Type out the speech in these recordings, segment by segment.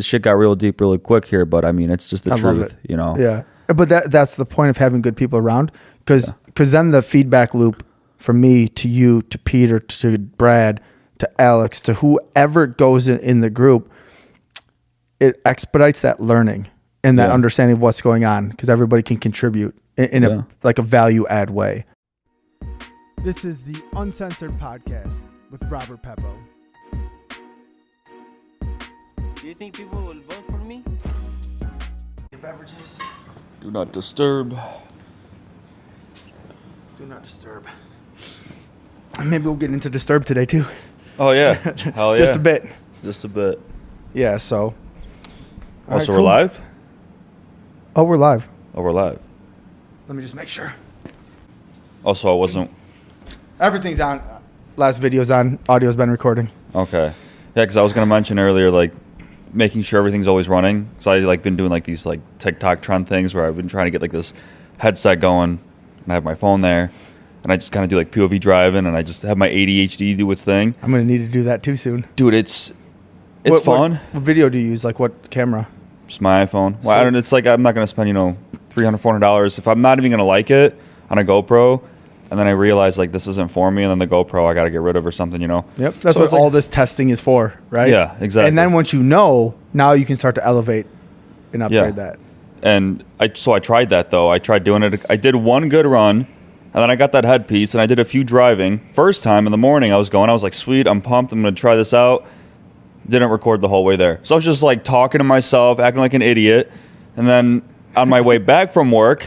shit got real deep really quick here, but I mean, it's just the truth, you know? Yeah. But that's the point of having good people around, because then the feedback loop from me to you to Peter to Brad to Alex to whoever goes in the group, it expedites that learning and that understanding of what's going on, because everybody can contribute in a value add way. This is the Uncensored Podcast with Robert Peppo. Do you think people will vote for me? Your beverages. Do not disturb. Do not disturb. Maybe we'll get into disturb today too. Oh yeah. Hell yeah. Just a bit. Just a bit. Yeah, so. Oh, so we're live? Oh, we're live. Oh, we're live. Let me just make sure. Also, I wasn't. Everything's on. Last video's on. Audio's been recording. Okay. Yeah, because I was going to mention earlier, like, making sure everything's always running. So I, like, been doing, like, these, like, TikTok trend things where I've been trying to get, like, this headset going, and I have my phone there, and I just kind of do, like, POV driving, and I just have my ADHD do its thing. I'm going to need to do that too soon. Dude, it's fun. What video do you use? Like, what camera? Just my iPhone. Well, I don't. It's like I'm not going to spend, $300, $400 if I'm not even going to like it on a GoPro, and then I realize, like, this isn't for me, and then the GoPro I got to get rid of or something, Yep, that's so what all this testing is for, right? Yeah, exactly. And then once you know, now you can start to elevate and upgrade that. And I tried that, though. I tried doing it. I did one good run, and then I got that headpiece, and I did a few driving. First time in the morning I was like, sweet, I'm pumped, I'm going to try this out. Didn't record the whole way there. So I was just, like, talking to myself, acting like an idiot. And then on my way back from work,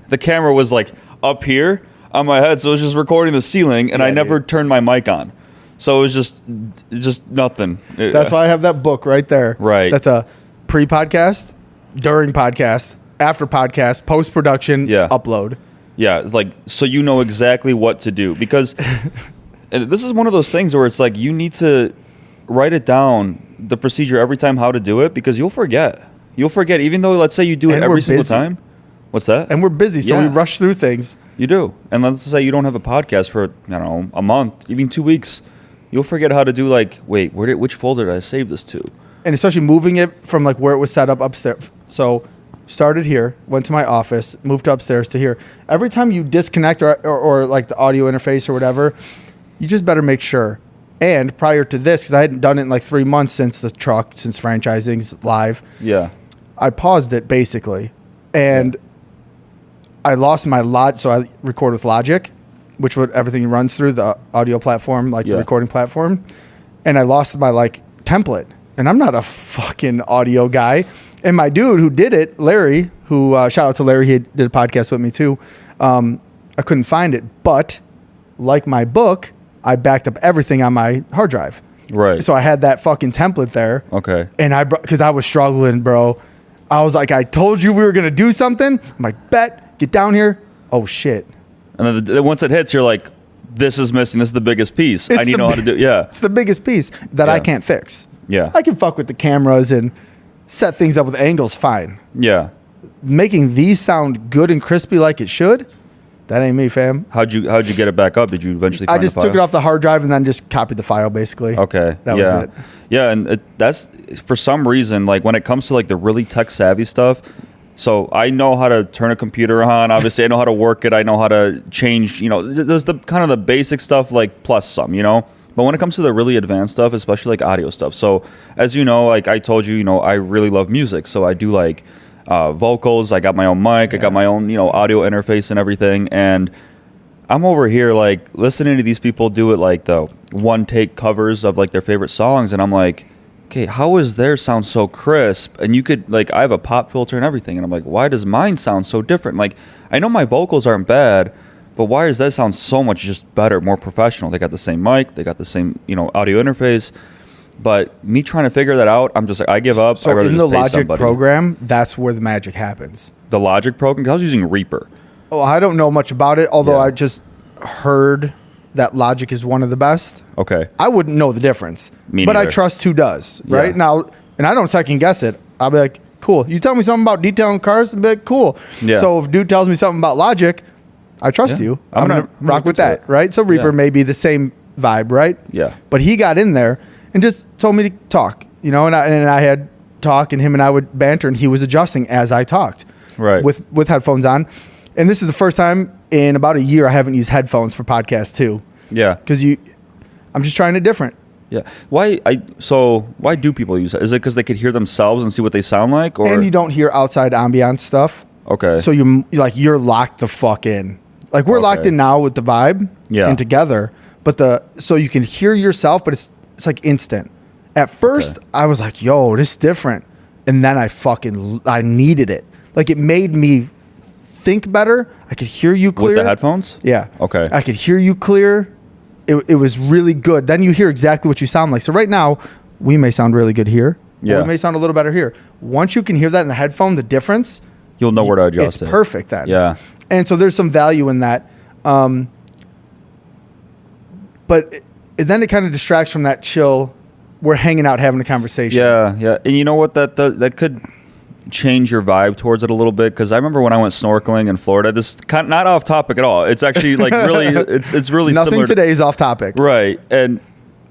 the camera was, like, up here on my head, so it was just recording the ceiling, and I never turned my mic on. So it was just nothing. That's why I have that book right there. Right. That's a pre-podcast, during podcast, after podcast, post-production, upload. Yeah, like, so you know exactly what to do. Because this is one of those things where it's like you need to write it down, the procedure every time, how to do it, because you'll forget. Even though, let's say you do it every single time. What's that? And we're busy, so we rush through things. You do. And let's say you don't have a podcast for, a month, even 2 weeks. You'll forget how to do, like, wait, which folder did I save this to? And especially moving it from, like, where it was set up upstairs. So started here, went to my office, moved upstairs to here. Every time you disconnect or like the audio interface or whatever, you just better make sure. And prior to this, because I hadn't done it in like 3 months since franchising's live. Yeah. I paused it basically. And I lost my so I record with Logic, which everything runs through the audio platform, like the recording platform. And I lost my like template. And I'm not a fucking audio guy. And my dude who did it, Larry, who shout out to Larry, he did a podcast with me too. I couldn't find it, but like my book, I backed up everything on my hard drive. Right. So I had that fucking template there. Okay. And because I was struggling, bro. I was like, I told you we were going to do something. I'm like, bet, get down here. Oh, shit. And then once it hits, you're like, this is missing. This is the biggest piece. I need to know how to do it. Yeah. It's the biggest piece that I can't fix. Yeah. I can fuck with the cameras and set things up with angles, fine. Yeah. Making these sound good and crispy like it should, that ain't me, fam. How'd you get it back up? Did you eventually find I just the file? took it off the hard drive and then just copied the file, basically. Okay. That was it. Yeah, and that's, for some reason, like, when it comes to, like, the really tech-savvy stuff, so I know how to turn a computer on. Obviously, I know how to work it. I know how to change, there's the kind of the basic stuff, like, plus some, But when it comes to the really advanced stuff, especially, like, audio stuff, so, as you know, like, I told you, I really love music, so I do, like, vocals. I got my own mic. I got my own, audio interface and everything. And I'm over here, like, listening to these people do it, like, the one-take covers of, like, their favorite songs. And I'm like, okay, how is theirs sound so crisp? And you could, like, I have a pop filter and everything. And I'm like, why does mine sound so different? Like, I know my vocals aren't bad, but why does that sound so much just better, more professional? They got the same mic. They got the same, audio interface. But me trying to figure that out, I'm just like, I give up. So in the Logic program, that's where the magic happens. The Logic program? 'Cause I was using Reaper. Oh, I don't know much about it, although I just heard that Logic is one of the best. Okay. I wouldn't know the difference. Me but neither. I trust who does, right? Now, and I don't second guess it. I'll be like, cool. You tell me something about detailing cars, I'll be like, cool. Yeah. So if dude tells me something about Logic, I trust you. I'm going to rock with that, right? So Reaper may be the same vibe, right? Yeah. But he got in there and just told me to talk. you know, and I had talk, and him and I would banter, and he was adjusting as I talked, Right. with headphones on. And this is the first time in about a year I haven't used headphones for podcasts too. Yeah. Because I'm just trying it different. Yeah. Why do people use it? Is it because they could hear themselves and see what they sound like, or And you don't hear outside ambiance stuff. okay? So you're locked the fuck in. Like we're locked in now with the vibe and together, but so you can hear yourself, but it's like instant. At first I was like, yo, this is different. And then I needed it. Like it made me think better. I could hear you clear. With the headphones? Yeah. Okay. I could hear you clear. It was really good. Then you hear exactly what you sound like. So right now, we may sound really good here. Yeah. Or we may sound a little better here. Once you can hear that in the headphone, the difference, You'll know where to adjust it. it's perfect then. Yeah. And so there's some value in that. But then it kind of distracts from that chill. We're hanging out having a conversation. Yeah, yeah. And you know what? That could change your vibe towards it a little bit, because I remember when I went snorkeling in Florida. This is not off topic at all. It's actually like really, it's really Nothing similar. today is off topic. Right. And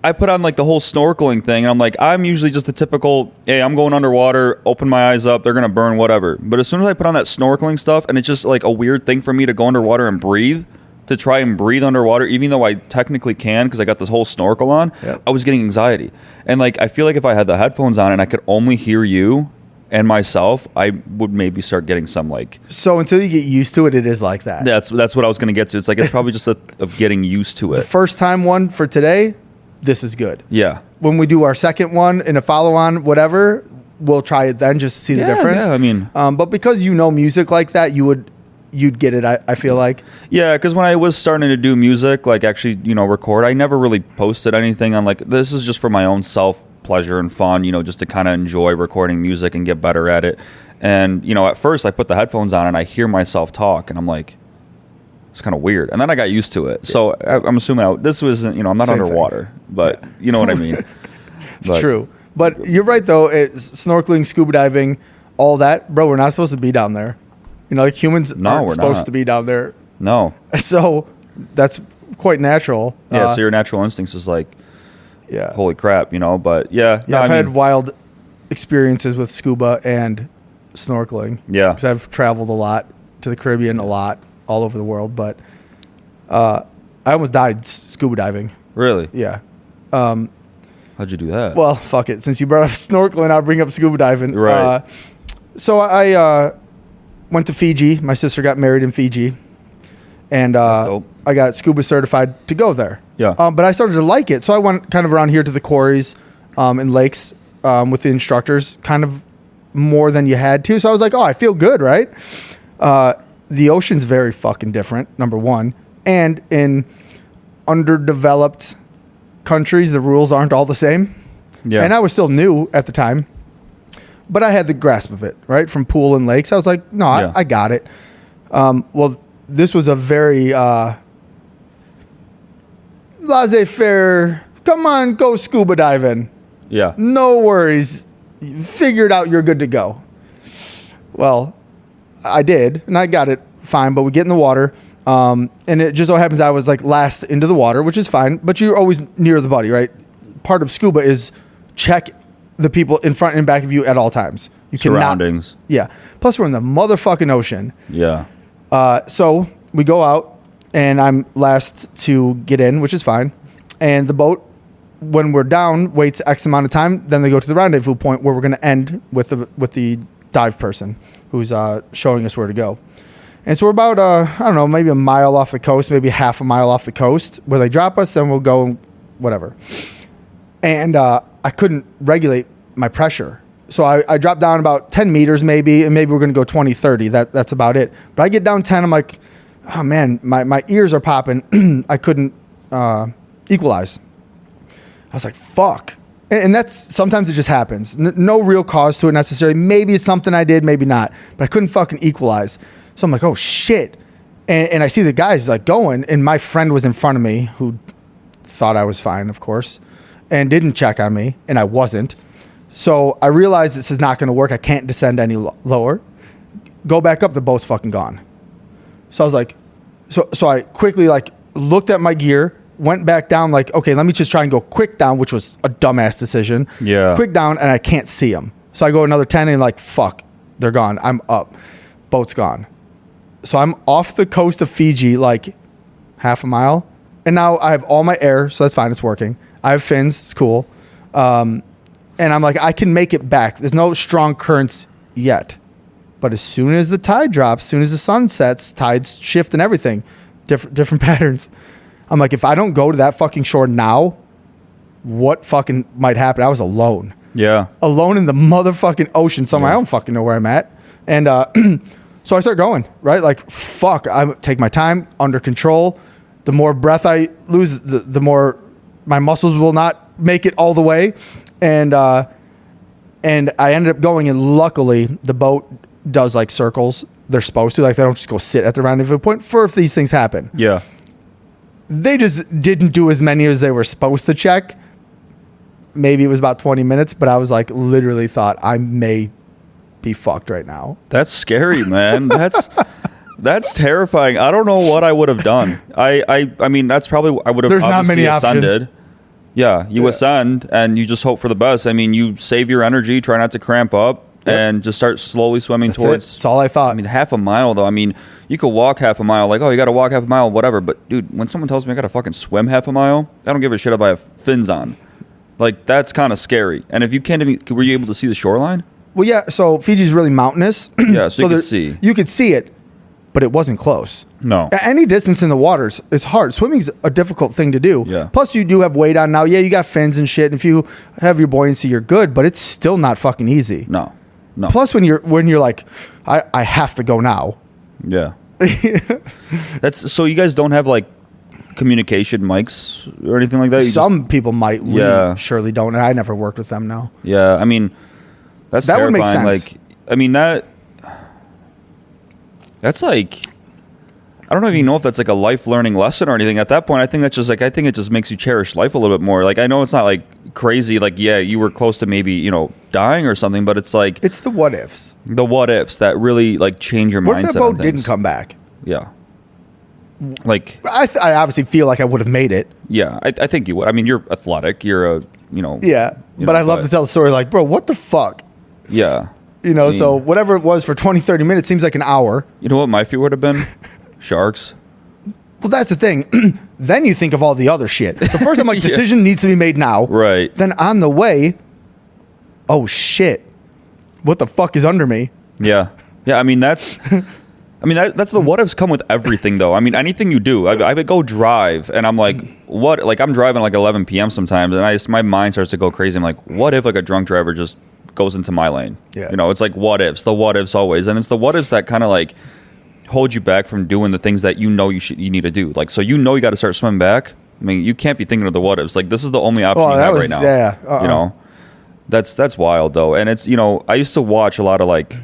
I put on like the whole snorkeling thing, and I'm like, I'm usually just the typical, hey, I'm going underwater, open my eyes up, they're gonna burn, whatever. But as soon as I put on that snorkeling stuff, and it's just like a weird thing for me to go underwater and breathe, to try and breathe underwater, even though I technically can because I got this whole snorkel on, I was getting anxiety. And like, I feel like if I had the headphones on and I could only hear you and myself, I would maybe start getting some like. So until you get used to it, it is like that. That's what I was gonna get to. It's like it's probably just of getting used to The it. first time one for today, this is good. Yeah. When we do our second one in a follow-on, whatever, we'll try it then just to see the difference. Yeah, I mean, but because you know music like that, you'd get it. I feel like. yeah, because when I was starting to do music, like actually, record, I never really posted anything on like, this is just for my own self pleasure and fun, just to kind of enjoy recording music and get better at it. And, at first I put the headphones on and I hear myself talk and I'm like, it's kind of weird. And then I got used to it. So I'm assuming this was, I'm not Same underwater, but you know what I mean? It's true. But you're right though. It's snorkeling, scuba diving, all that, bro. We're not supposed to be down there. Like humans aren't supposed to be down there. No. So that's quite natural. Yeah. So your natural instincts is like, yeah, holy crap, But yeah. Yeah, I've had wild experiences with scuba and snorkeling. Yeah. Because I've traveled a lot to the Caribbean, a lot all over the world. But I almost died scuba diving. Really? Yeah. How'd you do that? Well, fuck it. Since you brought up snorkeling, I'll bring up scuba diving. Right. So I went to Fiji. My sister got married in Fiji. And I got scuba certified to go there. Yeah. But I started to like it. So I went kind of around here to the quarries and lakes with the instructors, kind of more than you had to. So I was like, oh, I feel good, right? The ocean's very fucking different, number one. And in underdeveloped countries, the rules aren't all the same. Yeah. And I was still new at the time. But I had the grasp of it, right? From pool and lakes. I was like, no, I got it. Well, this was a very laissez-faire, come on, go scuba diving. Yeah. No worries. You figured out you're good to go. Well, I did, and I got it fine, but we get in the water, and it just so happens I was like last into the water, which is fine, but you're always near the buddy, right? Part of scuba is check the people in front and back of you at all times. You Surroundings. Yeah. Plus, we're in the motherfucking ocean. Yeah. So we go out, and I'm last to get in, which is fine. And the boat, when we're down, waits X amount of time. Then they go to the rendezvous point where we're going to end with the dive person who's showing us where to go. And so we're about, I don't know, maybe a mile off the coast, maybe half a mile off the coast where they drop us. Then we'll go, whatever. And I couldn't regulate my pressure. So I dropped down about 10 meters maybe, and maybe we're going to go 20, 30. That's about it. But I get down 10, I'm like, oh man, my ears are popping. I couldn't equalize. I was like, fuck. And that's, sometimes it just happens. No real cause to it necessarily. Maybe it's something I did, maybe not. But I couldn't fucking equalize. So I'm like, oh shit. And I see the guys like going, and my friend was in front of me who thought I was fine, of course, and didn't check on me, and I wasn't. So I realized this is not going to work. I can't descend any lower. Go back up, the boat's fucking gone. So I was like, so I quickly like looked at my gear, went back down like, okay, let me just try and go quick down, which was a dumbass decision. Yeah. Quick down, and I can't see them. So I go another 10 and like, fuck, they're gone. I'm up. Boat's gone. So I'm off the coast of Fiji like half a mile. And now I have all my air, so that's fine. It's working. I have fins. It's cool. And I'm like, I can make it back. There's no strong currents yet. But as soon as the tide drops, as soon as the sun sets, tides shift and everything. Different patterns. I'm like, if I don't go to that fucking shore now, what fucking might happen? I was alone. Yeah. Alone in the motherfucking ocean somewhere. I don't fucking know where I'm at. And so I start going, right? Like, fuck, I take my time, under control. The more breath I lose, the more my muscles will not make it all the way. And I ended up going, and luckily the boat does like circles. They're supposed to. Like, they don't just go sit at the rendezvous point for if these things happen. Yeah. They just didn't do as many as they were supposed to check. Maybe it was about 20 minutes, but I was like, literally thought I may be fucked right now. That's scary, man. That's terrifying. I don't know what I would have done. I mean, that's probably, I would have There's not many ascended. options. Yeah, you ascend and you just hope for the best. I mean, you save your energy, try not to cramp up, and just start slowly swimming towards. That's all I thought. I mean, half a mile though. I mean, you could walk half a mile, like, oh, you got to walk half a mile, whatever. But dude, when someone tells me I got to fucking swim half a mile, I don't give a shit if I have fins on. Like, that's kind of scary. And if you can't even, were you able to see the shoreline? Well, yeah. So Fiji's really mountainous. Yeah, so you could see. You could see it, but it wasn't close. No. Any distance in the waters is hard. Swimming's a difficult thing to do. Yeah. Plus, you do have weight on now. Yeah, you got fins and shit. And if you have your buoyancy, you're good. But it's still not fucking easy. No. Plus, when you're like, I have to go now. Yeah. That's so you guys don't have like communication mics or anything like that? Some people might. Yeah. We surely don't. And I never worked with them now. Yeah. I mean, that terrifying. Would make sense. Like, I mean, that's like, I don't even know if that's like a life learning lesson or anything. At that point, I think that's just like, I think it just makes you cherish life a little bit more. Like, I know it's not like crazy. Like, yeah, you were close to maybe, dying or something, but it's like, it's the what ifs. The what ifs that really like change your mindset. What if the boat didn't come back? Yeah. Like, I obviously feel like I would have made it. Yeah, I think you would. I mean, you're athletic. You're a, Yeah, but I love to tell the story like, bro, what the fuck? Yeah. So whatever it was for 20, 30 minutes seems like an hour. You know what my fear would have been? Sharks. Well, that's the thing. Then you think of all the other shit. The first, I'm like, decision needs to be made now. Right. Then on the way, oh shit, what the fuck is under me? Yeah. Yeah, I mean, that's the what ifs come with everything, though. I mean, anything you do. I would go drive, and I'm like, what? Like, I'm driving like 11 p.m. sometimes, and my mind starts to go crazy. I'm like, what if like a drunk driver just goes into my lane? Yeah. It's like what ifs, the what ifs always. And it's the what ifs that kind of like hold you back from doing the things that you need to do. Like, so you got to start swimming back. I mean, you can't be thinking of the what ifs. Like, this is the only option you have right now. Yeah. That's wild though. And it's, I used to watch a lot of like,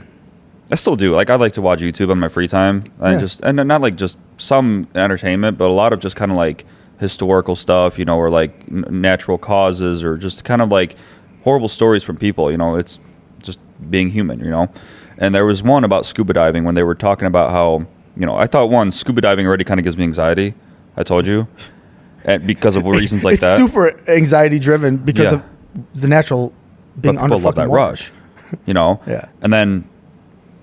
I still do. Like, I like to watch YouTube on my free time, and not like just some entertainment, but a lot of just kind of like historical stuff, or like natural causes, or just kind of like horrible stories from people. It's just being human. And there was one about scuba diving when they were talking about how, I thought scuba diving already kind of gives me anxiety. I told you, and because of reasons like that. It's super anxiety driven because of the natural being under fucking that water. rush, Yeah. And then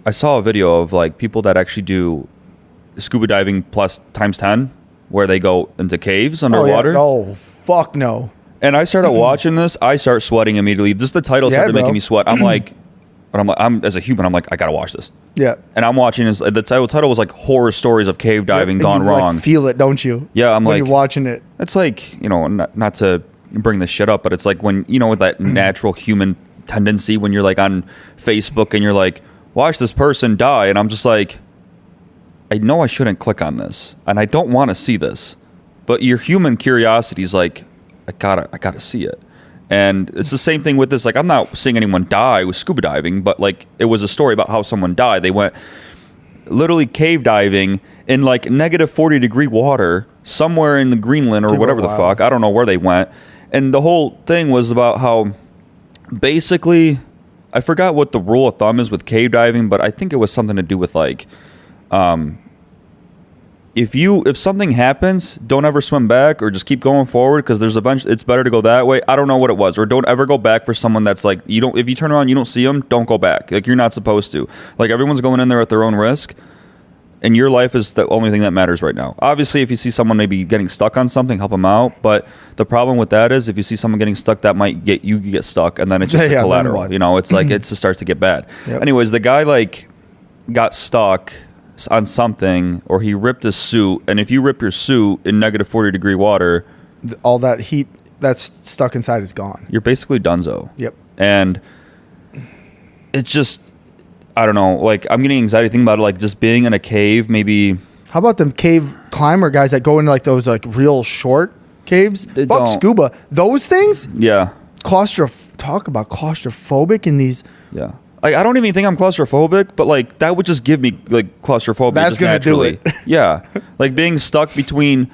I saw a video of like people that actually do scuba diving plus times 10, where they go into caves underwater. Oh, fuck no. And I started watching this. I start sweating immediately. Just the title started making me sweat. I'm as a human, I'm like, I gotta watch this. Yeah. And I'm watching this. The title was like horror stories of cave diving gone wrong. Like, feel it, don't you? Yeah, when you're watching it. It's like, not to bring this shit up, but it's like when with that natural human tendency when you're like on Facebook and you're like, watch this person die, and I'm just like, I know I shouldn't click on this, and I don't want to see this, but your human curiosity is like, I gotta see it. And it's the same thing with this. Like, I'm not seeing anyone die with scuba diving, but like, it was a story about how someone died. They went literally cave diving in like negative 40-degree water somewhere in the Greenland or whatever the fuck. I don't know where they went. And the whole thing was about how basically, I forgot what the rule of thumb is with cave diving, but I think it was something to do with like, if something happens, don't ever swim back or just keep going forward because there's a bunch. It's better to go that way. I don't know what it was, or don't ever go back for someone that's like you don't. If you turn around, you don't see them. Don't go back. Like you're not supposed to. Like everyone's going in there at their own risk, and your life is the only thing that matters right now. Obviously, if you see someone maybe getting stuck on something, help them out. But the problem with that is if you see someone getting stuck, that might get you get stuck, and then it's just a collateral. You know, it's like it just starts to get bad. Yep. Anyways, the guy like got stuck on something, or he ripped his suit, and if you rip your suit in negative 40-degree water, all that heat that's stuck inside is gone. You're basically donezo. Yep. And it's just, I don't know, like I'm getting anxiety thinking about it, like just being in a cave, maybe. How about them cave climber guys that go into like those like real short caves? Fuck scuba. Those things? Yeah. Talk about claustrophobic in these. Yeah. Like, I don't even think I'm claustrophobic, but like that would just give me like claustrophobia. That's just gonna naturally. do it. Yeah, like being stuck between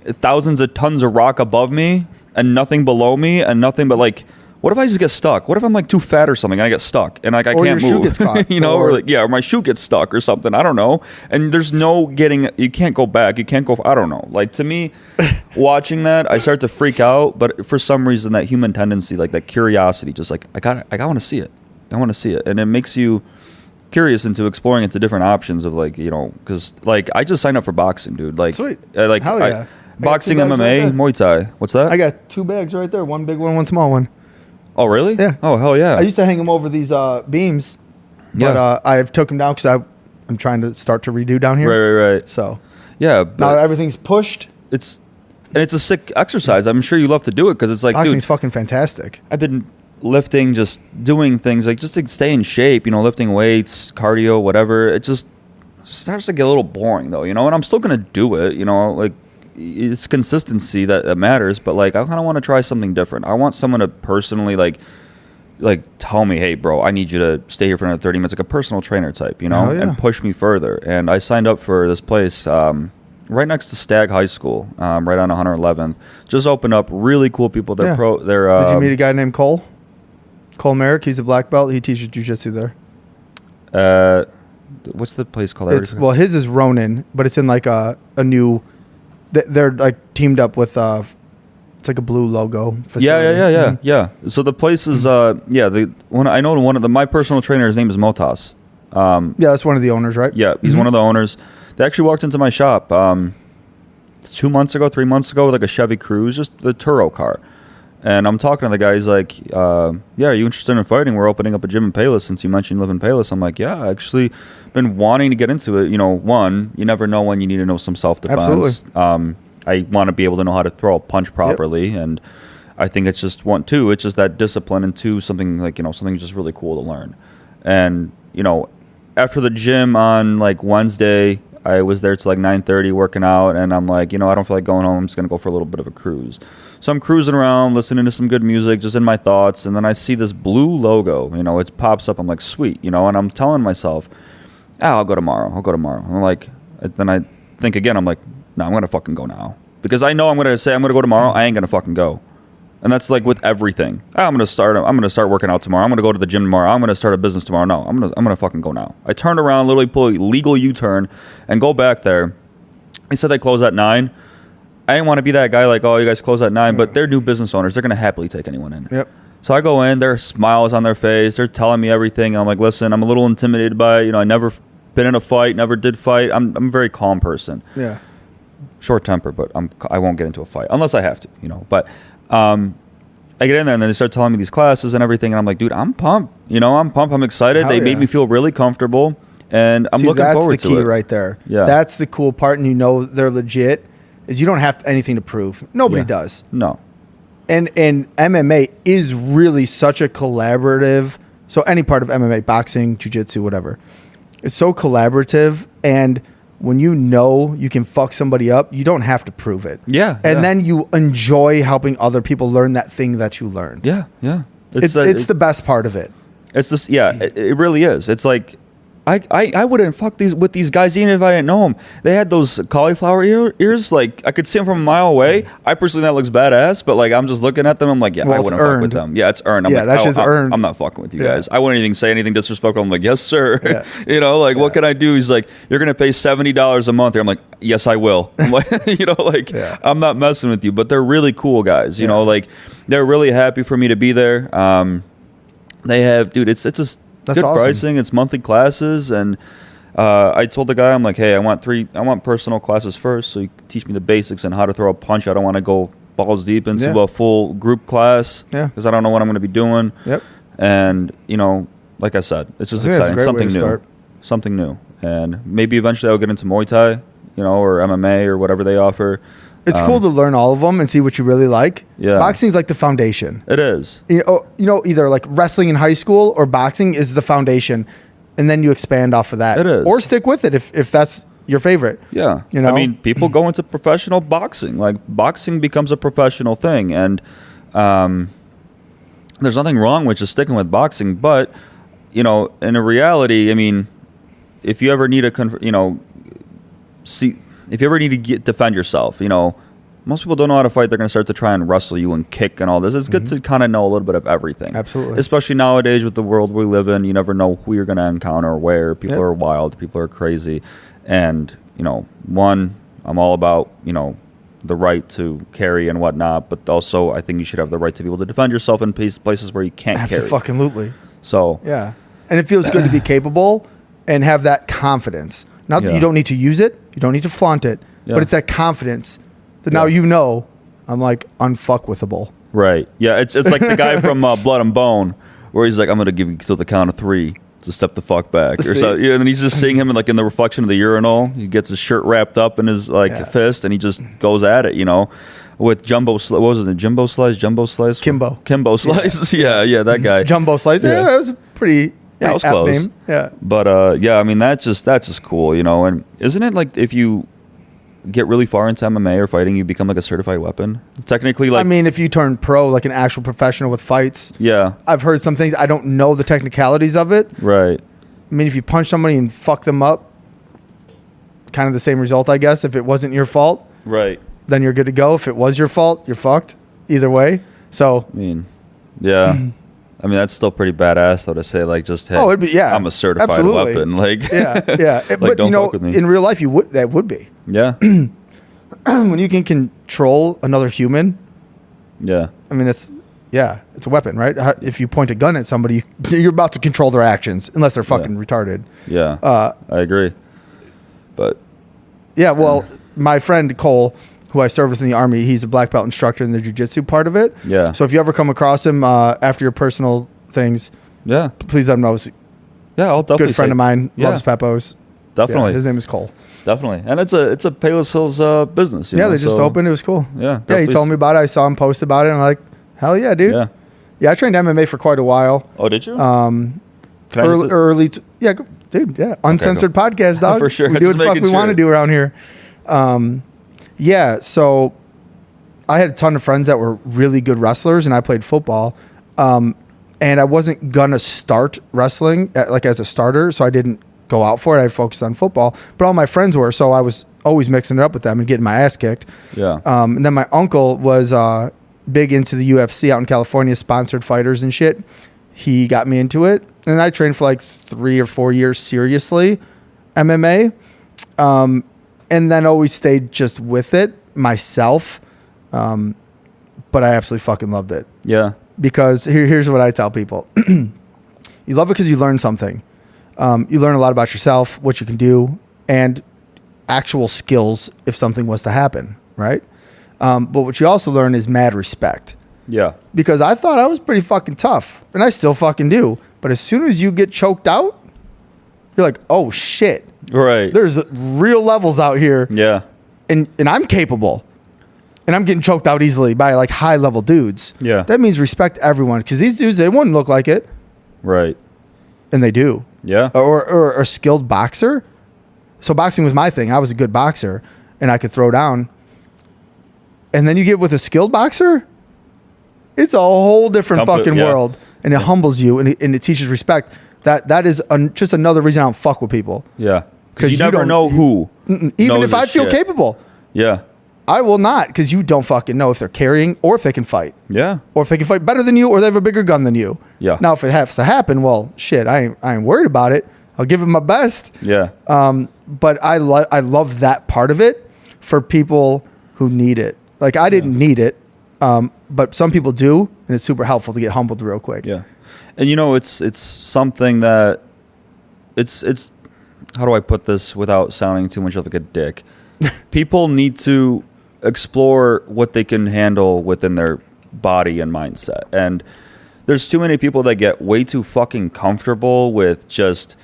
thousands of tons of rock above me and nothing below me and nothing but like, what if I just get stuck? What if I'm like too fat or something and I get stuck and like I can't move? Or your shoe gets caught. You know, or like or my shoe gets stuck or something. I don't know. And there's no getting. You can't go back. You can't go. I don't know. Like to me, watching that, I start to freak out. But for some reason, that human tendency, like that curiosity, just like I want to see it. I want to see it, and it makes you curious into exploring into different options of like, you know, because like I just signed up for boxing, dude. Like, sweet. Like hell yeah. Boxing, MMA, right Muay Thai. What's that? I got 2 bags right there. One big one, one small one. Oh really? Yeah. Oh hell yeah. I used to hang them over these beams, but I've took them down because I'm trying to start to redo down here. Right. So yeah, now everything's pushed. It's a sick exercise. I'm sure you love to do it because it's like boxing's dude, fucking fantastic. I've been lifting, just doing things like just to stay in shape, you know, lifting weights, cardio, whatever. It just starts to get a little boring though, you know, and I'm still going to do it, you know, like it's consistency that matters, but like I kind of want to try something different. I want someone to personally like tell me, hey bro, I need you to stay here for another 30 minutes, like a personal trainer type, you know, and push me further. And I signed up for this place right next to Stagg High School, right on 111th. Just opened up, really cool people. They're Did you meet a guy named Cole Merrick? He's a black belt. He teaches jiu-jitsu there. What's the place called? Well, his is Ronin, but it's in like a new. They're like teamed up with it's like a blue logo facility. Yeah. So the place is my personal trainer, his name is Motas. That's one of the owners, right? Yeah, he's one of the owners. They actually walked into my shop 3 months ago with like a Chevy Cruze, just the Turo car. And I'm talking to the guy. He's like, are you interested in fighting? We're opening up a gym in Palos since you mentioned you live in Palos. I'm like, yeah, I actually been wanting to get into it. You know, one, you never know when you need to know some self-defense. Absolutely. I want to be able to know how to throw a punch properly. Yep. And I think it's just it's just that discipline, and two, something like, you know, something just really cool to learn. And, you know, after the gym on like Wednesday, I was there till like 9:30 working out, and I'm like, you know, I don't feel like going home. I'm just going to go for a little bit of a cruise. So I'm cruising around, listening to some good music, just in my thoughts, and then I see this blue logo, you know, it pops up. I'm like, sweet, you know, and I'm telling myself, I'll go tomorrow. I'm like, then I think again, I'm like, no, I'm going to fucking go now. Because I know I'm going to say I'm going to go tomorrow, I ain't going to fucking go. And that's like with everything. I'm going to start working out tomorrow. I'm going to go to the gym tomorrow. I'm going to start a business tomorrow. No, I'm going to fucking go now. I turned around, literally pull a legal U-turn and go back there. He said they close at 9. I didn't want to be that guy like, oh, you guys close at 9, but they're new business owners. They're going to happily take anyone in. Yep. So I go in, their smiles on their face. They're telling me everything. I'm like, listen, I'm a little intimidated by it. You know, I never been in a fight, never did fight. I'm a very calm person. Yeah. Short temper, but I won't get into a fight unless I have to, you know. But I get in there and then they start telling me these classes and everything, and I'm like, dude, I'm pumped. You know, I'm pumped. I'm excited. They made me feel really comfortable, and I'm looking forward to it. That's the key right there. Yeah. That's the cool part, and you know they're legit, is you don't have anything to prove. Nobody does. No. And MMA is really such a collaborative, so any part of MMA, boxing, jiu-jitsu, whatever, it's so collaborative, and when you know you can fuck somebody up, you don't have to prove it. Yeah. And then you enjoy helping other people learn that thing that you learned. Yeah. It's the best part of it. It's this. Yeah, it really is. It's like I wouldn't fuck with these guys even if I didn't know them. They had those cauliflower ears. Like, I could see them from a mile away. I personally, that looks badass. But, like, I'm just looking at them. I'm like, yeah, Well, I it's wouldn't fuck with earned. them. Yeah, it's earned. I'm Yeah, like, that's just earned. I'm not fucking with you Yeah. guys. I wouldn't even say anything disrespectful. I'm like, yes, sir. Yeah. You know, like, what can I do? He's like, you're going to pay $70 a month. I'm like, yes, I will. I'm like, you know, like, Yeah. I'm not messing with you. But they're really cool guys. You know, like, they're really happy for me to be there. They have, dude, it's just That's good awesome. pricing. It's monthly classes. And I told the guy, I'm like, hey, I want personal classes first, so you can teach me the basics and how to throw a punch. I don't want to go balls deep into Yeah. a full group class Yeah. because I don't know what I'm going to be doing. Yep. And, you know, like I said, it's just I think that's a exciting. great way Something to new. start. Something new. And maybe eventually I'll get into Muay Thai, you know, or MMA or whatever they offer. It's cool to learn all of them and see what you really like. Yeah. Boxing is like the foundation. It is. You know, either like wrestling in high school or boxing is the foundation, and then you expand off of that. It is. Or stick with it if that's your favorite. Yeah. You know? I mean, people go into professional boxing. Like, boxing becomes a professional thing. And there's nothing wrong with just sticking with boxing. But, you know, in a reality, I mean, if you ever need if you ever need to defend yourself, you know, most people don't know how to fight. They're going to start to try and wrestle you and kick and all this. It's good to kind of know a little bit of everything. Absolutely. Especially nowadays with the world we live in. You never know who you're going to encounter, where. People are wild. People are crazy. And, you know, I'm all about, you know, the right to carry and whatnot. But also, I think you should have the right to be able to defend yourself in places where you can't carry. Absolutely. So, Yeah. And it feels good to be capable and have that confidence. Not that Yeah. you don't need to use it, you don't need to flaunt it, Yeah. but it's that confidence that now you know I'm like unfuckwithable. right. Yeah, it's like the guy from Blood and Bone, where he's like, I'm going to give you till the count of 3 to step the fuck back. Or See? so, yeah, and then he's just seeing him in the reflection of the urinal. He gets his shirt wrapped up in his fist, and he just goes at it, you know, with Jumbo Slice. What was it? Jumbo Slice? Kimbo Slice. Yeah, that guy. Jumbo Slice. Yeah, that was a pretty Yeah, it was apt close. name. Yeah. But yeah, I mean that's just cool, you know. And isn't it like if you get really far into MMA or fighting, you become like a certified weapon? Technically, like I mean, if you turn pro, like an actual professional with fights, yeah, I've heard some things. I don't know the technicalities of it. right, I mean, if you punch somebody and fuck them up, kind of the same result, I guess. If it wasn't your fault, right. then you're good to go. If it was your fault, you're fucked. Either way. So, I mean, yeah. I mean, that's still pretty badass, though, to say, like, just, hey, Oh, it'd be- yeah, I'm a certified absolutely. weapon. Like, yeah. like, But, don't you know, fuck with me. in real life, that would be. Yeah. When you can control another human, Yeah. I mean, it's a weapon, right? If you point a gun at somebody, you're about to control their actions, unless they're fucking retarded. Yeah. I agree. But, Yeah, well, my friend Cole, who I served with in the Army, he's a black belt instructor in the jiu-jitsu part of it. Yeah. So if you ever come across him after your personal things, yeah. please let him know. He's a Yeah, I'll definitely good friend say- of mine, Yeah. loves Peppos. Definitely. Yeah, his name is Cole. Definitely. And it's a Palos Hills business. You Yeah, know, they just so- opened. It was cool. Yeah. Yeah, he definitely told me about it. I saw him post about it. And I'm like, hell yeah, dude. Yeah. Yeah, I trained MMA for quite a while. Oh, did you? Um, Can I early, get early yeah, dude. Yeah, uncensored podcast, dog. For sure. We do what Just the fuck making we want to sure. do around here. Yeah, so I had a ton of friends that were really good wrestlers, and I played football. And I wasn't gonna start wrestling like as a starter, so I didn't go out for it. I focused on football, but all my friends were, so I was always mixing it up with them and getting my ass kicked. Yeah. And then my uncle was big into the UFC out in California, sponsored fighters and shit. He got me into it, and I trained for like 3 or 4 years seriously, MMA, and then always stayed just with it myself. But I absolutely fucking loved it, Yeah. because here's what I tell people: you love it because you learn something. You learn a lot about yourself, what you can do, and actual skills if something was to happen, right? But what you also learn is mad respect. Yeah. Because I thought I was pretty fucking tough, and I still fucking do. But as soon as you get choked out, you're like, oh shit, Right. there's real levels out here, Yeah. and I'm capable. And I'm getting choked out easily by like high level dudes. Yeah. That means respect everyone, because these dudes, they wouldn't look like it, Right. and they do. Yeah. Or a skilled boxer. So boxing was my thing. I was a good boxer, and I could throw down. And then you get with a skilled boxer, it's a whole different fucking Yeah. world, and it humbles you, and it teaches respect. That is just another reason I don't fuck with people. Yeah. Because you never don't- know who. Even knows if I this feel shit. capable, Yeah. I will not, because you don't fucking know if they're carrying or if they can fight. Yeah. Or if they can fight better than you or they have a bigger gun than you. Yeah. Now, if it has to happen, well, shit, I ain't worried about it. I'll give it my best. Yeah. But I love that part of it for people who need it. Like, I didn't need it, but some people do, and it's super helpful to get humbled real quick. Yeah. And it's something that it's how do I put this without sounding too much like a dick? People need to explore what they can handle within their body and mindset. And there's too many people that get way too fucking comfortable with just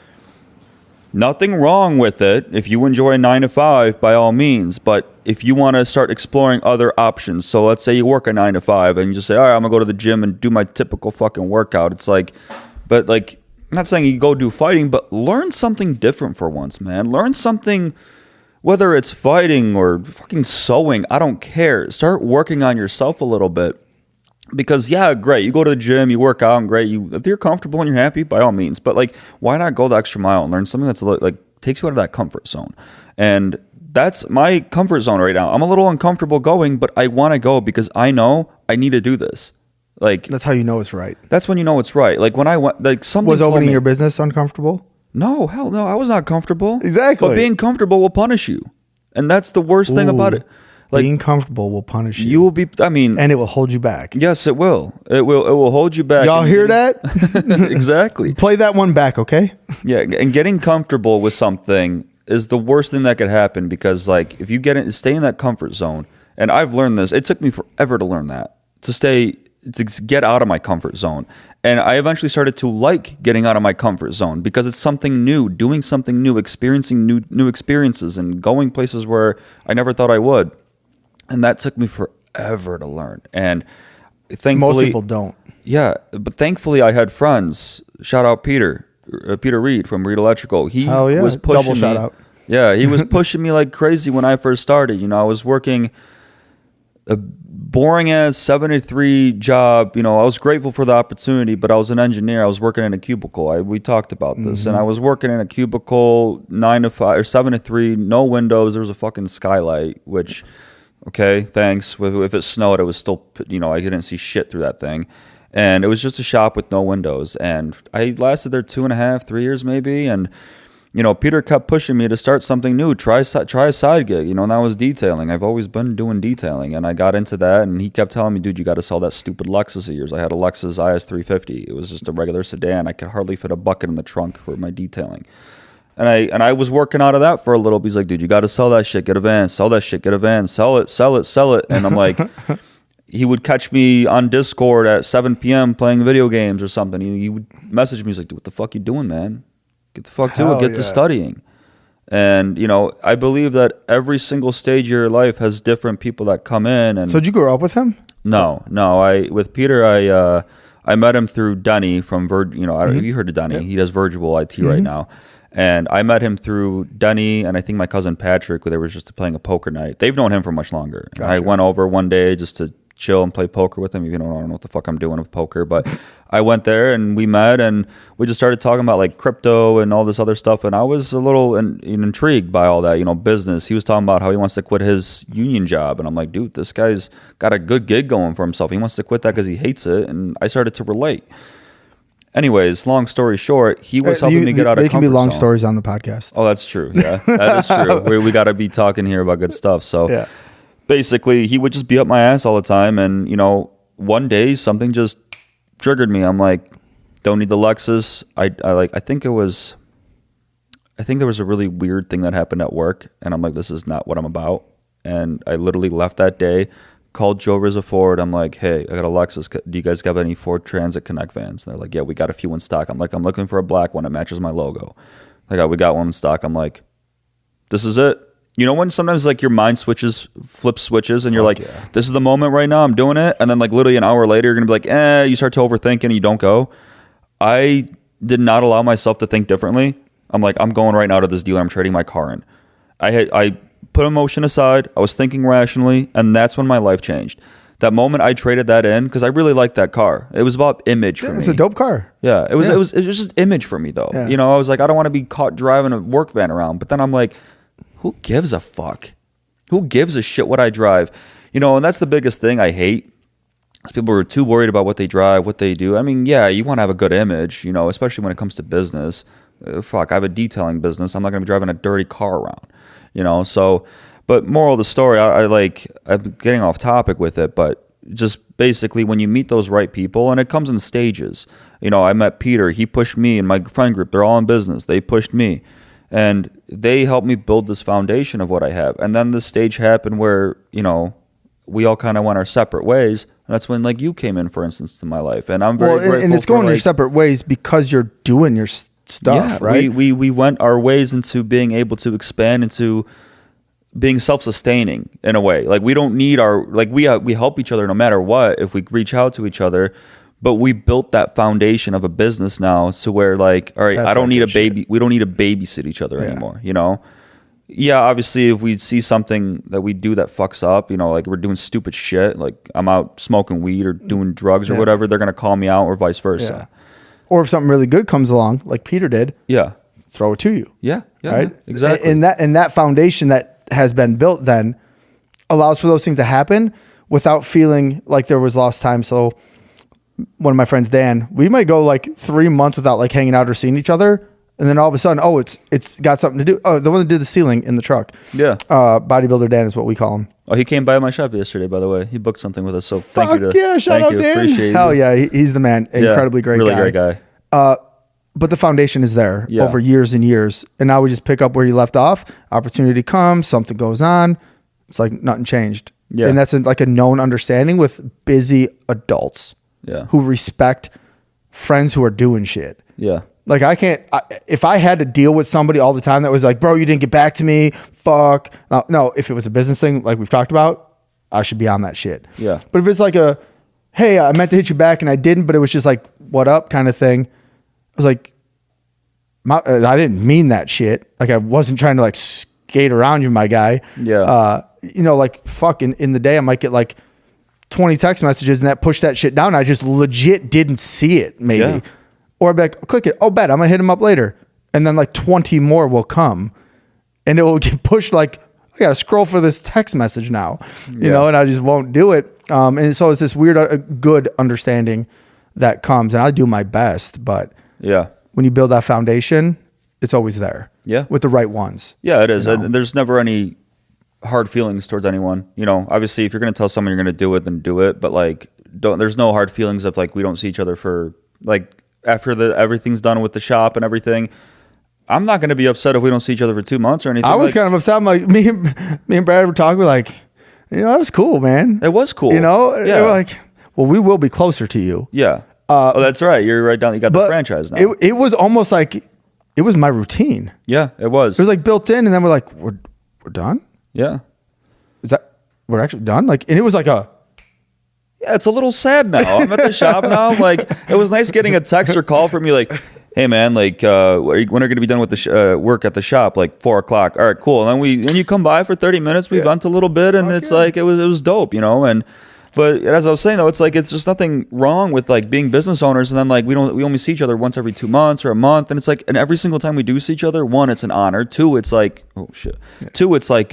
nothing wrong with it. If you enjoy a 9 to 5, by all means. But if you want to start exploring other options, so let's say you work a 9 to 5 and you just say, all right, I'm going to go to the gym and do my typical fucking workout. It's like, but like, I'm not saying you go do fighting, but learn something different for once, man. Learn something, whether it's fighting or fucking sewing, I don't care. Start working on yourself a little bit. Because, yeah, great. You go to the gym, you work out, and great. If you're comfortable and you're happy, by all means. But, like, why not go the extra mile and learn something that's, like, takes you out of that comfort zone? And that's my comfort zone right now. I'm a little uncomfortable going, but I want to go because I know I need to do this. Like, That's how you know it's right. that's when you know it's right. Like, when I went, like, something Was told opening me, your business uncomfortable? No, hell no. I was not comfortable. Exactly. But being comfortable will punish you. And that's the worst thing about it. Like, being comfortable will punish you. you will be, I mean, And it will hold you back. yes, it will. It will hold you back. Y'all And hear getting- that? Exactly. Play that one back, okay? Yeah, and getting comfortable with something is the worst thing that could happen because, like, if you stay in that comfort zone, and I've learned this, it took me forever to learn that, to get out of my comfort zone. And I eventually started to like getting out of my comfort zone because it's something new, doing something new, experiencing new experiences, and going places where I never thought I would. And that took me forever to learn. And thankfully, Most people don't. yeah, but thankfully I had friends. Shout out Peter Reed from Reed Electrical. He Hell yeah. was pushing Double me. shout out. Yeah, he was pushing me like crazy when I first started. You know, I was working a boring ass 7-to-3 job. You know, I was grateful for the opportunity, but I was an engineer. I was working in a cubicle. We talked about this, and I was working in a cubicle 9 to 5 or 7-to-3, no windows. There was a fucking skylight, which, okay, thanks. If it snowed, it was still, you know, I didn't see shit through that thing. And it was just a shop with no windows. And I lasted there 2.5, 3 years maybe. And, you know, Peter kept pushing me to start something new, try a side gig, you know, and that was detailing. I've always been doing detailing. And I got into that. And he kept telling me, dude, you got to sell that stupid Lexus of yours. I had a Lexus IS 350. It was just a regular sedan. I could hardly fit a bucket in the trunk for my detailing. And I was working out of that for a little. He's like, dude, you got to sell that shit, get a van, sell that shit, get a van, sell it. And I'm like, he would catch me on Discord at 7 p.m. playing video games or something. He would message me. He's like, dude, what the fuck you doing, man? Get the fuck to Hell it. Get to yeah. studying. And, you know, I believe that every single stage of your life has different people that come in. And So did you grow up with him? no. With Peter, I met him through Denny from you know, you heard of Denny. Yep. He does virtual IT right now. And I met him through Denny and I think my cousin Patrick, where they were just playing a poker night. They've known him for much longer. Gotcha. I went over one day just to chill and play poker with him. Even though I don't know what the fuck I'm doing with poker, but I went there and we met and we just started talking about like crypto and all this other stuff. And I was a little intrigued by all that, you know, business. He was talking about how he wants to quit his union job. And I'm like, dude, this guy's got a good gig going for himself. He wants to quit that because he hates it. And I started to relate. Anyways, long story short, he was helping me get out of There comfort can be long zone. stories on the podcast. Oh, that's true. Yeah, that is true. We got to be talking here about good stuff. So Yeah. basically, he would just be up my ass all the time. And, you know, one day something just triggered me. I'm like, don't need the Lexus. I think there was a really weird thing that happened at work. And I'm like, this is not what I'm about. And I literally left that day, called Joe Rizzo Ford. I'm like, hey, I got a Lexus. Do you guys have any Ford Transit Connect vans? And they're like, yeah, we got a few in stock. I'm like, I'm looking for a black one that matches my logo. We got one in stock. I'm like, this is it. You know when sometimes like your mind flips switches, and you're like, yeah. this is the moment right now, I'm doing it. And then like literally an hour later, you're going to be like, you start to overthink and you don't go. I did not allow myself to think differently. I'm like, I'm going right now to this dealer. I'm trading my car in. I put emotion aside. I was thinking rationally, and that's when my life changed. That moment I traded that in, because I really liked that car. It was about image for me. It's a dope car. Yeah, it was just image for me though. Yeah. You know, I was like, I don't want to be caught driving a work van around. But then I'm like, who gives a fuck? Who gives a shit what I drive? You know, and that's the biggest thing I hate. Is people are too worried about what they drive, what they do. I mean, yeah, you want to have a good image, you know, especially when it comes to business. Fuck, I have a detailing business. I'm not going to be driving a dirty car around, you know. So, but moral of the story, I'm getting off topic with it, but just basically when you meet those right people, and it comes in stages. You know, I met Peter. He pushed me and my friend group. They're all in business. They pushed me. And they helped me build this foundation of what I have. And then the stage happened where, you know, we all kind of went our separate ways. And that's when, like, you came in, for instance, to my life. And I'm very grateful. And it's going for, your separate ways because you're doing your stuff, right? We went our ways into being able to expand into being self-sustaining in a way. Like, we don't need we help each other no matter what if we reach out to each other. But we built that foundation of a business now to where, like, all right, that's I don't need a baby. We don't need to babysit each other anymore, you know? Yeah, obviously, if we see something that we do that fucks up, you know, like we're doing stupid shit, like I'm out smoking weed or doing drugs or whatever, they're going to call me out or vice versa. Yeah. Or if something really good comes along, like Peter did, throw it to you. Yeah, right? Exactly. And that foundation that has been built then allows for those things to happen without feeling like there was lost time. So one of my friends, Dan, we might go like 3 months without like hanging out or seeing each other. And then all of a sudden, it's got something to do. Oh, the one that did the ceiling in the truck. Yeah. Bodybuilder Dan is what we call him. Oh, he came by my shop yesterday, by the way. He booked something with us. So thank you. Shout out Dan. Appreciate Hell you. yeah. He's the man. Incredibly great really guy. Really great guy. But the foundation is there over years and years. And now we just pick up where you left off. Opportunity comes, something goes on. It's like nothing changed. Yeah. And that's like a known understanding with busy adults. Yeah. Who respect friends who are doing shit. Yeah. Like if I had to deal with somebody all the time that was like, bro, you didn't get back to me. Fuck. No, if it was a business thing like we've talked about, I should be on that shit. Yeah. But if it's like hey, I meant to hit you back and I didn't, but it was just like, what up kind of thing. I was like, I didn't mean that shit. Like I wasn't trying to like skate around you, my guy. Yeah. You know, like fuck in the day, I might get like 20 text messages and that pushed that shit down. I just legit didn't see it maybe. Yeah. Or I'd be like, click it. Oh, bet I'm gonna hit him up later. And then like 20 more will come and it will get pushed. Like I got to scroll for this text message now, you know, and I just won't do it. And so it's this weird, good understanding that comes and I do my best, but when you build that foundation, it's always there with the right ones. Yeah, it is. You know? And there's never any hard feelings towards anyone, you know. Obviously if you're going to tell someone you're going to do it, then do it, but like there's no hard feelings of like we don't see each other for like after everything's done with the shop and everything. I'm not going to be upset if we don't see each other for 2 months or anything. I was kind of upset. I'm like me and Brad were talking, we're like, you know, that was cool, man. It was cool, you know. They were like, well, we will be closer to you. Yeah. Oh, that's right, you're right down, you got the franchise now. It was almost like it was my routine. Yeah, it was like built in, and then we're like, we're done. Yeah. Is that we're actually done? Like, and it was like it's a little sad now. I'm at the shop now. Like, it was nice getting a text or call from you like, hey man, like, when are you going to be done with the work at the shop? Like 4:00. All right, cool. And then you come by for 30 minutes, we vent a little bit, and it's like, it was dope, you know? But as I was saying though, it's like, it's just nothing wrong with like being business owners. And then like, we only see each other once every 2 months or a month. And it's like, and every single time we do see each other, one, it's an honor. Two, it's like, oh shit. Yeah. Two, it's like,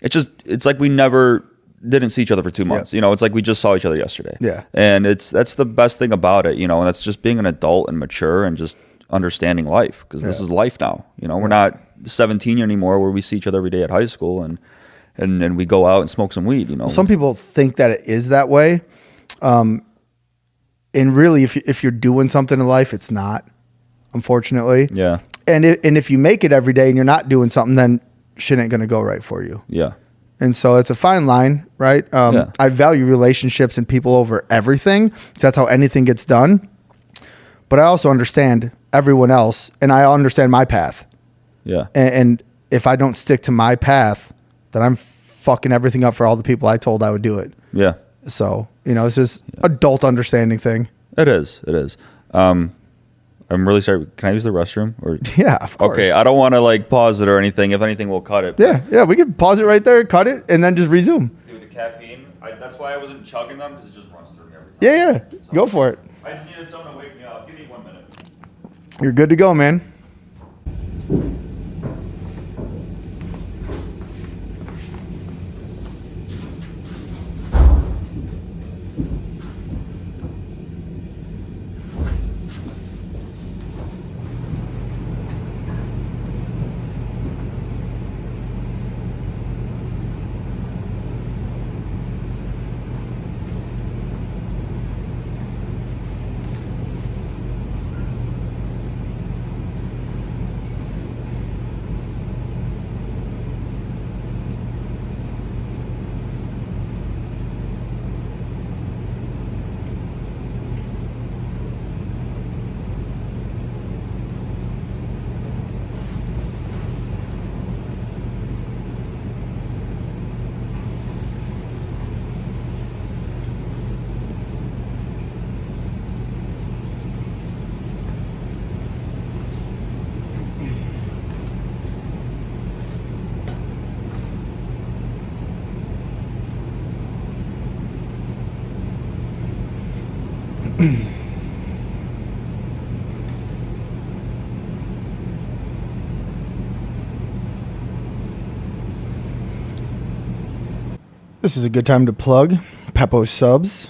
it's like we never didn't see each other for 2 months. You know, it's like we just saw each other yesterday. Yeah. And that's the best thing about it, you know, and that's just being an adult and mature and just understanding life, because this is life now. You know, we're not 17 anymore where we see each other every day at high school and we go out and smoke some weed, you know. Some people think that it is that way. And really, if you're doing something in life, it's not, unfortunately. Yeah. And if you make it every day and you're not doing something, then shit ain't going to go right for you. Yeah. And so it's a fine line, right? I value relationships and people over everything. So that's how anything gets done. But I also understand everyone else, and I understand my path. Yeah. And if I don't stick to my path, then I'm fucking everything up for all the people I told I would do it. Yeah. So, you know, it's just adult understanding thing. It is. I'm really sorry. Can I use the restroom? Or yeah, of course. Okay, I don't want to like pause it or anything. If anything, we'll cut it. Yeah, we can pause it right there, cut it, and then just resume. Dude, the caffeine, That's why I wasn't chugging them, because it just runs through me every time. Yeah. Go for it. I just needed someone to wake me up. Give me 1 minute. You're good to go, man. This is a good time to plug Peppo Subs.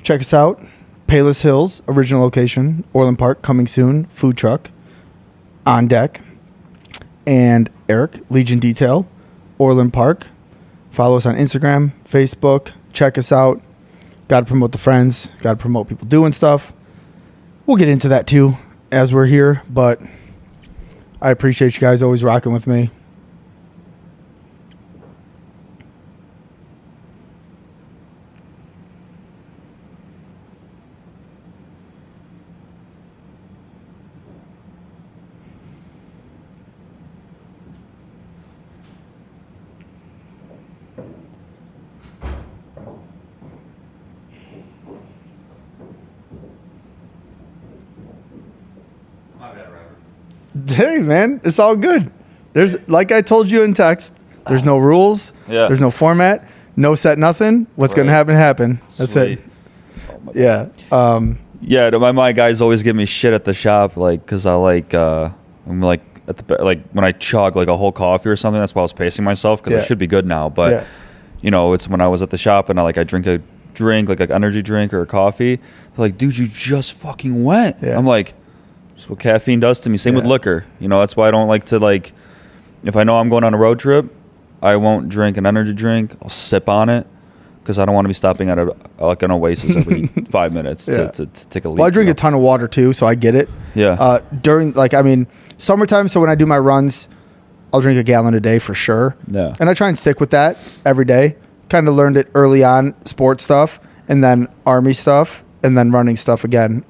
Check us out. Payless Hills, original location. Orland Park, coming soon. Food truck. On deck. And Eric, Legion Detail, Orland Park. Follow us on Instagram, Facebook. Check us out. Got to promote the friends. Got to promote people doing stuff. We'll get into that too as we're here, but I appreciate you guys always rocking with me. Hey, man, it's all good. There's, like I told you in text, there's no rules. Yeah. There's no format. No set nothing. What's going to happen. That's Sweet. it. Yeah. Yeah, my guys always give me shit at the shop, like, because I'm like, like when I chug like a whole coffee or something, that's why I was pacing myself, because I should be good now. But, you know, it's when I was at the shop and I drink a drink, like an energy drink or a coffee. They're like, dude, you just fucking went. Yeah. I'm like, that's what caffeine does to me. Same with liquor. You know, that's why I don't like to, like, if I know I'm going on a road trip, I won't drink an energy drink. I'll sip on it, because I don't want to be stopping at an Oasis every 5 minutes to take a leak. Well, I drink a ton of water too, so I get it. Yeah. During, summertime, so when I do my runs, I'll drink a gallon a day for sure. Yeah. And I try and stick with that every day. Kind of learned it early on, sports stuff, and then army stuff, and then running stuff again.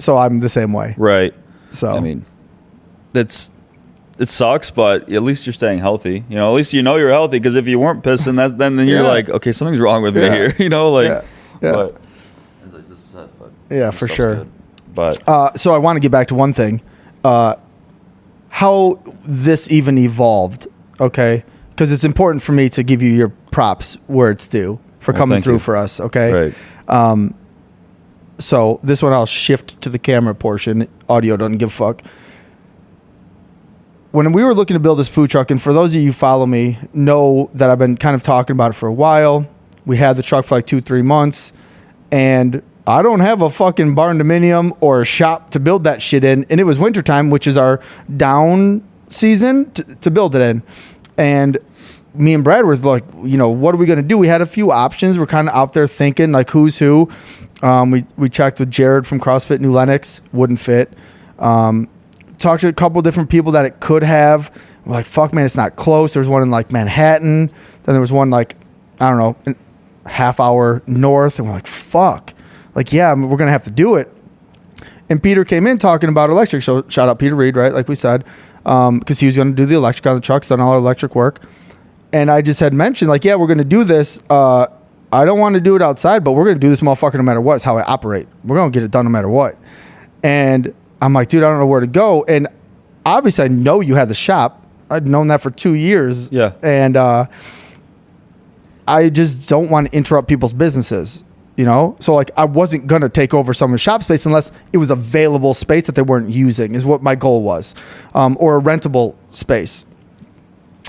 So I'm the same way. Right. So I mean, it sucks, but at least you're staying healthy. You know, at least you know you're healthy, because if you weren't pissing, then you're like, okay, something's wrong with me here. You know, like. Yeah. But, as I just said, but yeah, for sure. good. But so I want to get back to one thing, how this even evolved. Okay, because it's important for me to give you your props where it's due for coming through for us. Okay. Right. So this one I'll shift to the camera portion. Audio doesn't give a fuck. When we were looking to build this food truck, and for those of you who follow me, know that I've been kind of talking about it for a while. We had the truck for like 2-3 months, and I don't have a fucking barn dominium or a shop to build that shit in. And it was wintertime, which is our down season to build it in. And me and Brad were like, you know, what are we going to do? We had a few options. We're kind of out there thinking like who's who. We checked with Jared from CrossFit New Lenox, wouldn't fit. Talked to a couple different people that it could have. We're like, fuck, man, it's not close. There's one in like Manhattan. Then there was one like, I don't know, half hour north. And we're like, fuck. Like, yeah, we're going to have to do it. And Peter came in talking about electric. So shout out Peter Reed, right? Like we said, because he was going to do the electric on the trucks, done all our electric work. And I just had mentioned like, yeah, we're going to do this. I don't want to do it outside, but we're going to do this motherfucker no matter what. It's how I operate. We're going to get it done no matter what. And I'm like, dude, I don't know where to go. And obviously I know you had the shop. I'd known that for 2 years. Yeah. And I just don't want to interrupt people's businesses, you know? So like I wasn't going to take over someone's shop space unless it was available space that they weren't using is what my goal was, or a rentable space.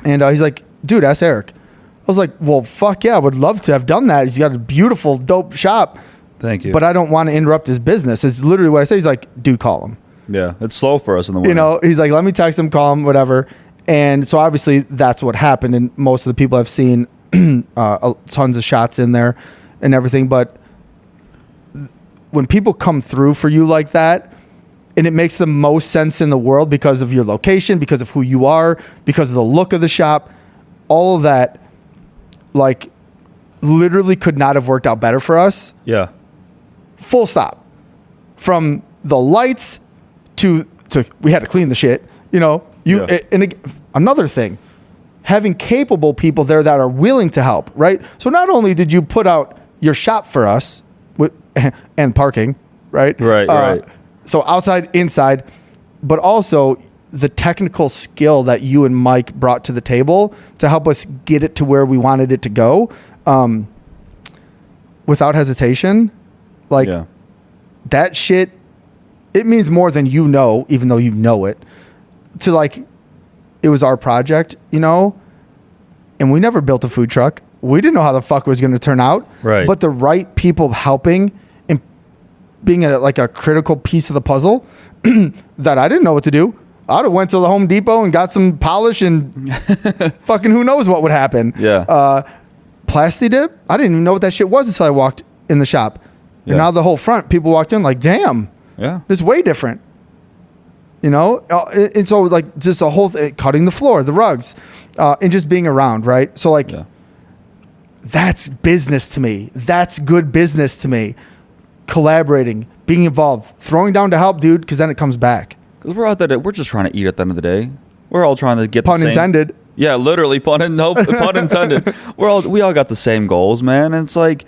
And he's like, dude, ask Eric. I was like, well, fuck yeah, I would love to have done that. He's got a beautiful, dope shop. Thank you. But I don't want to interrupt his business. It's literally what I say. He's like, dude, call him. Yeah, it's slow for us in the morning. You know, he's like, let me text him, call him, whatever. And so obviously that's what happened. And most of the people I've seen tons of shots in there and everything. But when people come through for you like that, and it makes the most sense in the world because of your location, because of who you are, because of the look of the shop, all of that, like, literally could not have worked out better for us. Yeah. Full stop. From the lights to we had to clean the shit, you know. Another thing, having capable people there that are willing to help, right? So not only did you put out your shop for us and parking, right? Right. So outside, inside, but also the technical skill that you and Mike brought to the table to help us get it to where we wanted it to go, without hesitation, like that shit, it means more than you know, even though you know it, to like, it was our project, you know, and we never built a food truck. We didn't know how the fuck it was going to turn out. Right. But the right people helping and being like a critical piece of the puzzle that I didn't know what to do. I'd have went to the Home Depot and got some polish and fucking who knows what would happen. Yeah. Plasti dip? I didn't even know what that shit was until I walked in the shop. And now the whole front, people walked in like, damn. Yeah. It's way different. You know? And so like just a whole thing, cutting the floor, the rugs, and just being around, right? So like, that's business to me. That's good business to me. Collaborating, being involved, throwing down to help, dude, because then it comes back. Because we're out there, we're just trying to eat at the end of the day. We're all trying to get pun the same. Intended. Yeah, literally pun intended. We all got the same goals, man. And it's like,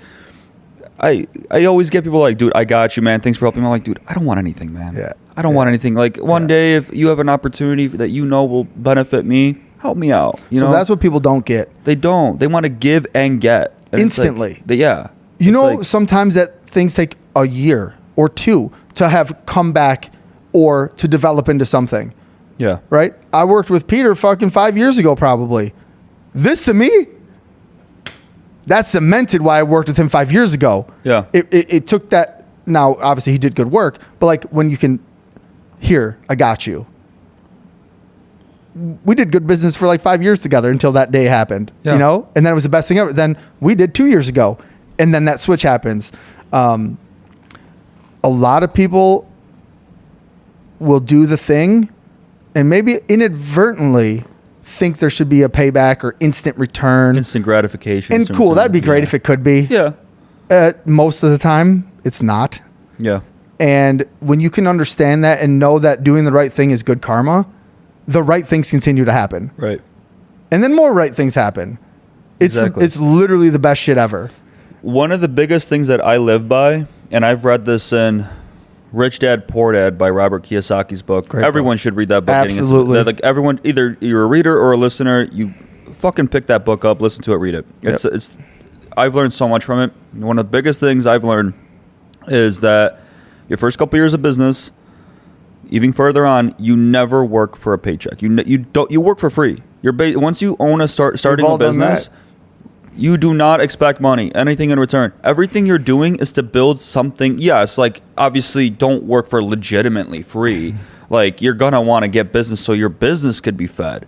I always get people like, dude, I got you, man. Thanks for helping me. I'm like, dude, I don't want anything, man. Yeah. I don't want anything. Like one day, if you have an opportunity that you know will benefit me, help me out. You know, that's what people don't get. They don't. They want to give and get and instantly. You know, sometimes that things take a year or two to have come back or to develop into something. Yeah. Right? I worked with Peter fucking 5 years ago, probably. This to me, that cemented why I worked with him 5 years ago. Yeah. It took that. Now, obviously, he did good work, but like when you can, here, I got you. We did good business for like 5 years together until that day happened, you know? And then it was the best thing ever. Then we did 2 years ago. And then that switch happens. A lot of people will do the thing and maybe inadvertently think there should be a payback or instant return. Instant gratification. And cool, that'd be great if it could be. Yeah. Most of the time, it's not. Yeah. And when you can understand that and know that doing the right thing is good karma, the right things continue to happen. Right. And then more right things happen. It's literally the best shit ever. One of the biggest things that I live by, and I've read this in Rich Dad Poor Dad by Robert Kiyosaki's book. Great everyone book. should read that book. Absolutely. Like everyone, either you're a reader or a listener, you fucking pick that book up, listen to it, read it. It's I've learned so much from it. One of the biggest things I've learned is that your first couple years of business, even further on, you never work for a paycheck. You work for free. Once you own starting a business, you do not expect money, anything in return. Everything you're doing is to build something. Yes, like obviously don't work for legitimately free. Like you're going to want to get business so your business could be fed.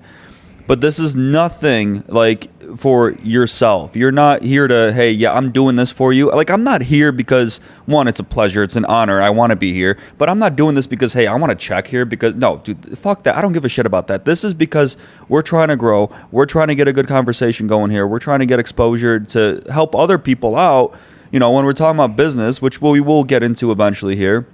But this is nothing like for yourself. You're not here to, hey, yeah, I'm doing this for you. Like I'm not here because one, it's a pleasure, it's an honor, I want to be here. But I'm not doing this because, hey, I want to check here because no, dude, fuck that. I don't give a shit about that. This is because we're trying to grow. We're trying to get a good conversation going here. We're trying to get exposure to help other people out. You know, when we're talking about business, which we will get into eventually here,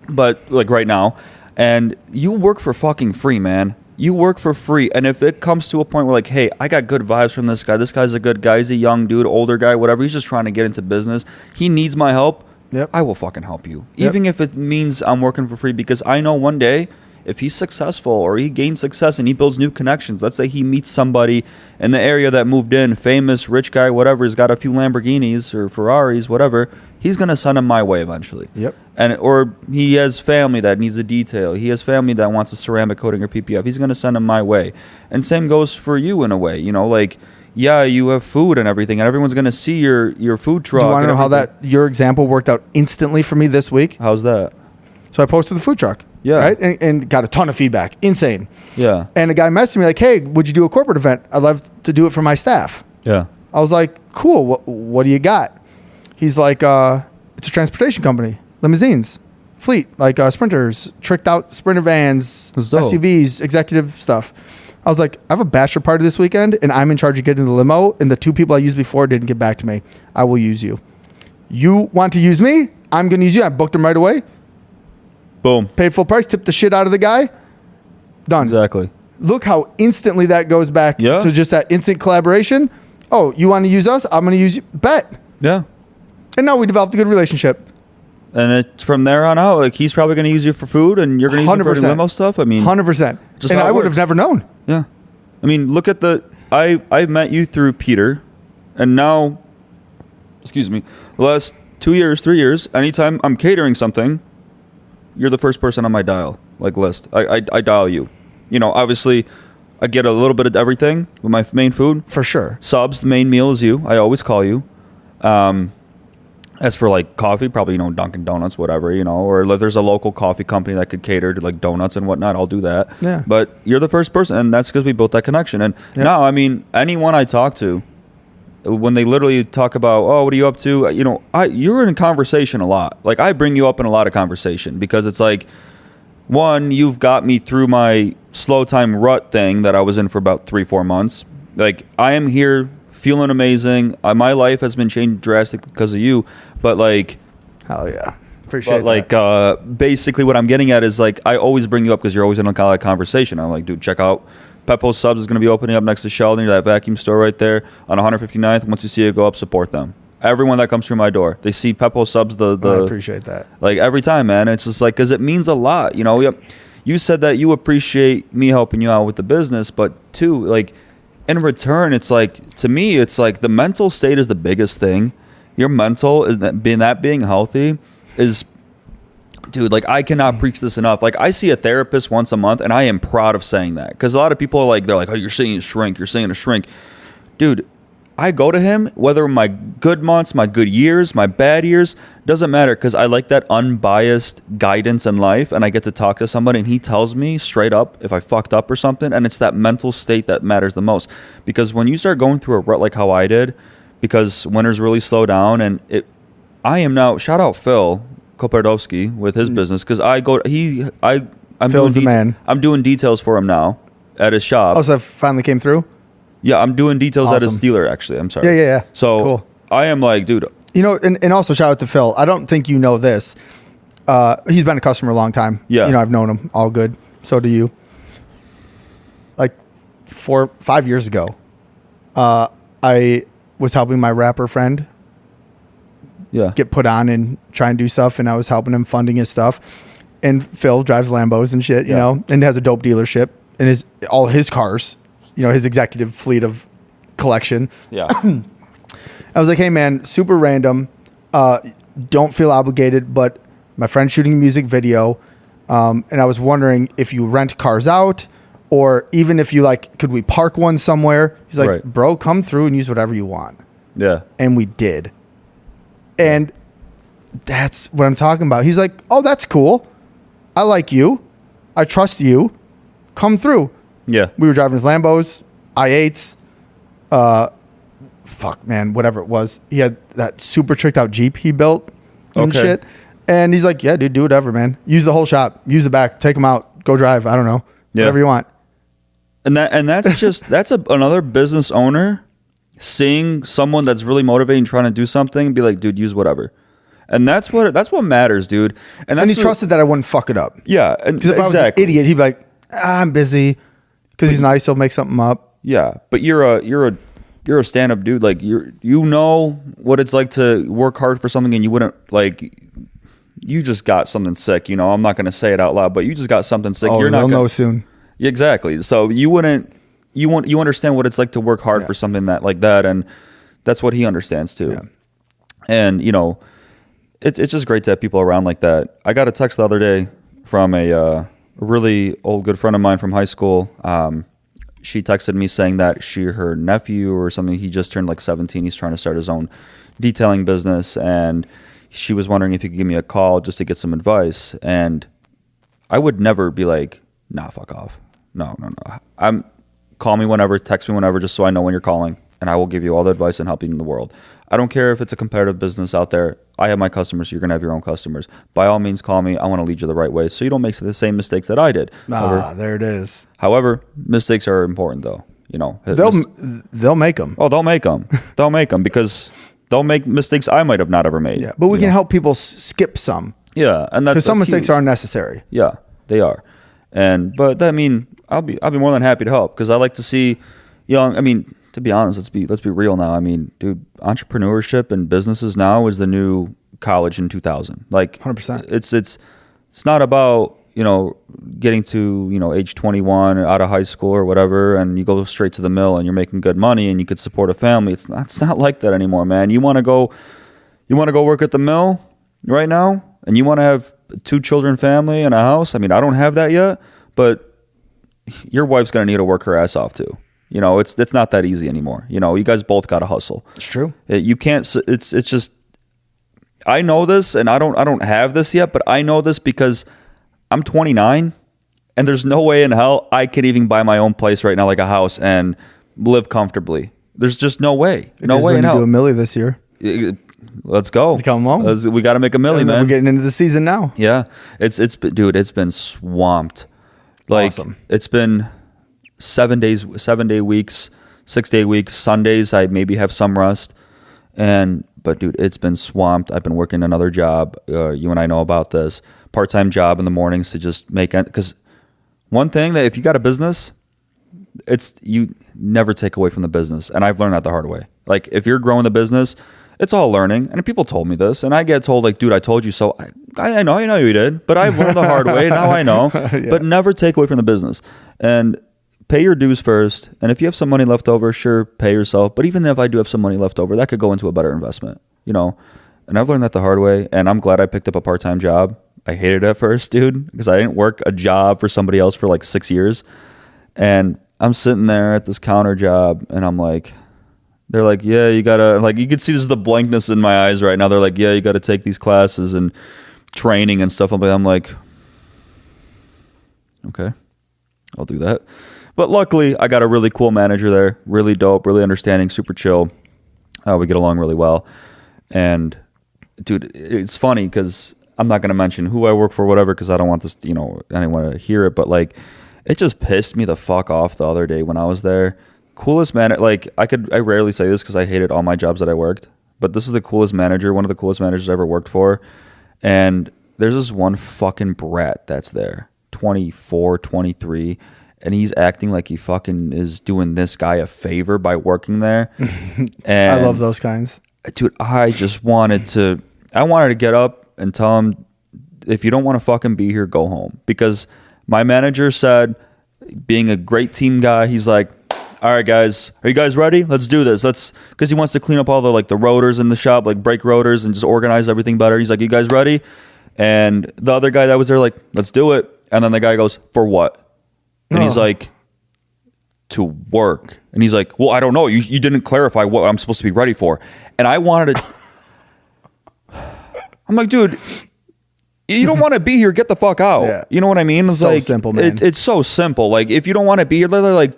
but like right now, and you work for fucking free, man. You work for free. And if it comes to a point where like, hey, I got good vibes from this guy's a good guy, he's a young dude, older guy, whatever, he's just trying to get into business, he needs my help, I will fucking help you. Even if it means I'm working for free, because I know one day if he's successful or he gains success and he builds new connections, let's say he meets somebody in the area that moved in, famous, rich guy, whatever, he's got a few Lamborghinis or Ferraris, whatever, he's going to send him my way eventually. Yep. Or he has family that needs a detail. He has family that wants a ceramic coating or PPF. He's going to send him my way. And same goes for you in a way, you know, like, yeah, you have food and everything, and everyone's going to see your food truck. Do you want to know how your example worked out instantly for me this week? How's that? So I posted the food truck. Yeah. Right? And got a ton of feedback. Insane. Yeah. And a guy messaged me like, hey, would you do a corporate event? I'd love to do it for my staff. Yeah. I was like, cool. What do you got? He's like, it's a transportation company. Limousines. Fleet. Like sprinters. Tricked out sprinter vans. SUVs. Executive stuff. I was like, I have a bachelor party this weekend, and I'm in charge of getting the limo, and the 2 people I used before didn't get back to me. I will use you. You want to use me? I'm going to use you. I booked him right away. Boom. Paid full price, tipped the shit out of the guy. Done. Exactly. Look how instantly that goes back to just that instant collaboration. Oh, you want to use us? I'm going to use you. Bet. Yeah. And now we developed a good relationship. And from there on out, like he's probably going to use you for food, and you're going to use him for the limo stuff. I mean, 100%. And I would have never known. Yeah. I mean, look at I met you through Peter, and now, excuse me, the last 2 years, 3 years, anytime I'm catering something, you're the first person on my dial, like list. I dial you. You know, obviously, I get a little bit of everything with my main food. For sure. Subs, the main meal is you. I always call you. As for like coffee, probably, you know, Dunkin' Donuts, whatever, you know, or if there's a local coffee company that could cater to like donuts and whatnot, I'll do that. Yeah. But you're the first person, and that's because we built that connection. And now, I mean, anyone I talk to, when they literally talk about, oh, what are you up to? You know, you're in conversation a lot. Like I bring you up in a lot of conversation because it's like, one, you've got me through my slow time rut thing that I was in for about 3-4 months. Like I am here feeling amazing. My life has been changed drastically because of you. But like, hell yeah, appreciate that. Like, basically, what I'm getting at is like, I always bring you up because you're always in a kind of conversation. I'm like, dude, check out Peppo Subs is going to be opening up next to Sheldon, that vacuum store right there on 159th. Once you see it go up, support them. Everyone that comes through my door, they see Peppo Subs. I appreciate that. Like every time, man. It's just like because it means a lot. You know, you said that you appreciate me helping you out with the business, but too, like in return, it's like to me, it's like the mental state is the biggest thing. Your mental is being healthy is, dude, like I cannot preach this enough. Like I see a therapist once a month and I am proud of saying that because a lot of people are like, they're like, oh, you're seeing a shrink. Dude, I go to him, whether my good months, my good years, my bad years, doesn't matter because I like that unbiased guidance in life and I get to talk to somebody and he tells me straight up if I fucked up or something, and it's that mental state that matters the most. Because when you start going through a rut like how I did, because winters really slow down, and I am now, shout out Phil Kopardowski with his business, because I'm Phil's the man. I'm doing details for him now at his shop. Oh, so that finally came through? Yeah, I'm doing details at his Awesome. dealer, actually. I'm sorry. Yeah. So cool. I am like, dude. You know, and also shout out to Phil. I don't think you know this. He's been a customer a long time. Yeah. You know, I've known him. All good. So do you. Like 4-5 years ago, I was helping my rapper friend get put on and try and do stuff, and I was helping him funding his stuff. And Phil drives Lambos and shit, you know, and has a dope dealership and all his cars, you know, his executive fleet of collection. Yeah. I was like, hey man, super random. Don't feel obligated, but my friend's shooting a music video. And I was wondering if you rent cars out, or even if you like, could we park one somewhere? He's like, bro, come through and use whatever you want. Yeah. And we did. And that's what I'm talking about. He's like, oh, that's cool. I like you. I trust you. Come through. Yeah. We were driving his Lambos, i8s, fuck man, whatever it was. He had that super tricked out Jeep he built and shit. And he's like, yeah, dude, do whatever, man. Use the whole shop. Use the back. Take them out. Go drive. I don't know. Whatever you want. And that's just another business owner seeing someone that's really motivating, trying to do something, and be like, dude, use whatever. And that's what matters, dude. And he trusted that I wouldn't fuck it up. Yeah, and because if I was an idiot, he'd be like, I'm busy. Because he's nice, he'll make something up. Yeah, but you're a stand-up dude. Like you know what it's like to work hard for something, and you wouldn't like. you just got something sick. You know, I'm not going to say it out loud, but you just got something sick. Oh, You're not they'll gonna, know soon. Exactly. So you understand what it's like to work hard for something like that, and that's what he understands too. Yeah. And you know, it's just great to have people around like that. I got a text the other day from a really old good friend of mine from high school. She texted me saying that her nephew or something, he just turned like 17. He's trying to start his own detailing business, and she was wondering if he could give me a call just to get some advice. And I would never be like, nah, fuck off. No. Call me whenever, text me whenever, just so I know when you're calling, and I will give you all the advice and help you in the world. I don't care if it's a competitive business out there. I have my customers. You're going to have your own customers. By all means, call me. I want to lead you the right way so you don't make the same mistakes that I did. There it is. However, mistakes are important, though. You know, They'll make them. Oh, they'll make them. They'll make them because they'll make mistakes I might have not ever made. Yeah, but we can help people skip some. Yeah, and because some mistakes huge. are necessary. Yeah, they are. But I mean, I'll be more than happy to help because I like to see young. I mean, to be honest, let's be real now. I mean, dude, entrepreneurship and businesses now is the new college in 2000. Like 100%. It's not about, you know, getting to, you know, age 21 out of high school or whatever, and you go straight to the mill and you're making good money and you could support a family. It's not like that anymore, man. You want to go work at the mill right now, and you want to have 2 children, family, and a house. I mean, I don't have that yet, but your wife's gonna need to work her ass off too. You know, it's not that easy anymore. You know, you guys both got to hustle. It's true. You can't. It's just. I know this, and I don't have this yet, but I know this because I'm 29, and there's no way in hell I could even buy my own place right now, like a house, and live comfortably. There's just no way. No way in hell. Do a milli this year. Let's go. Come on. We got to make a milli, man. We're getting into the season now. Yeah, it's been swamped. Like awesome. It's been 7 day weeks, 6 day weeks. Sundays I maybe have some rest, but dude, it's been swamped. I've been working another job. You and I know about this part-time job in the mornings to just make it. Because one thing that if you got a business, you never take away from the business, and I've learned that the hard way. Like if you're growing the business, it's all learning. And people told me this, and I get told like, dude, I told you so. I know you did, but I've learned the hard way. Now I know. Yeah. But never take away from the business, and pay your dues first. And if you have some money left over, sure, pay yourself. But even if I do have some money left over, that could go into a better investment, you know? And I've learned that the hard way. And I'm glad I picked up a part-time job. I hated it at first, dude, because I didn't work a job for somebody else for like 6 years. And I'm sitting there at this counter job, and I'm like, they're like, yeah, you gotta, like, you can see this is the blankness in my eyes right now. They're like, yeah, you gotta take these classes and training and stuff. I'm like, okay, I'll do that. But luckily, I got a really cool manager there, really dope, really understanding, super chill. We get along really well. And, dude, it's funny because I'm not going to mention who I work for, whatever, because I don't want this, you know, anyone to hear it. But, like, it just pissed me the fuck off the other day when I was there. Coolest man, like, I rarely say this because I hated all my jobs that I worked. But this is the coolest manager, one of the coolest managers I ever worked for. And there's this one fucking brat that's there, 24, 23, and he's acting like he fucking is doing this guy a favor by working there. And I love those kinds. Dude, I wanted to get up and tell him, if you don't want to fucking be here, go home. Because my manager said, being a great team guy, he's like, all right, guys, are you guys ready? Let's do this. Because he wants to clean up all the, like, the rotors in the shop, like brake rotors, and just organize everything better. He's like, you guys ready? And the other guy that was there, like, let's do it. And then the guy goes, for what? And he's like, to work. And he's like, well, I don't know. You didn't clarify what I'm supposed to be ready for. And I wanted to... I'm like, dude, you don't want to be here, get the fuck out. Yeah. You know what I mean? It's so like, simple, man. It's so simple. Like, if you don't want to be here, literally, like...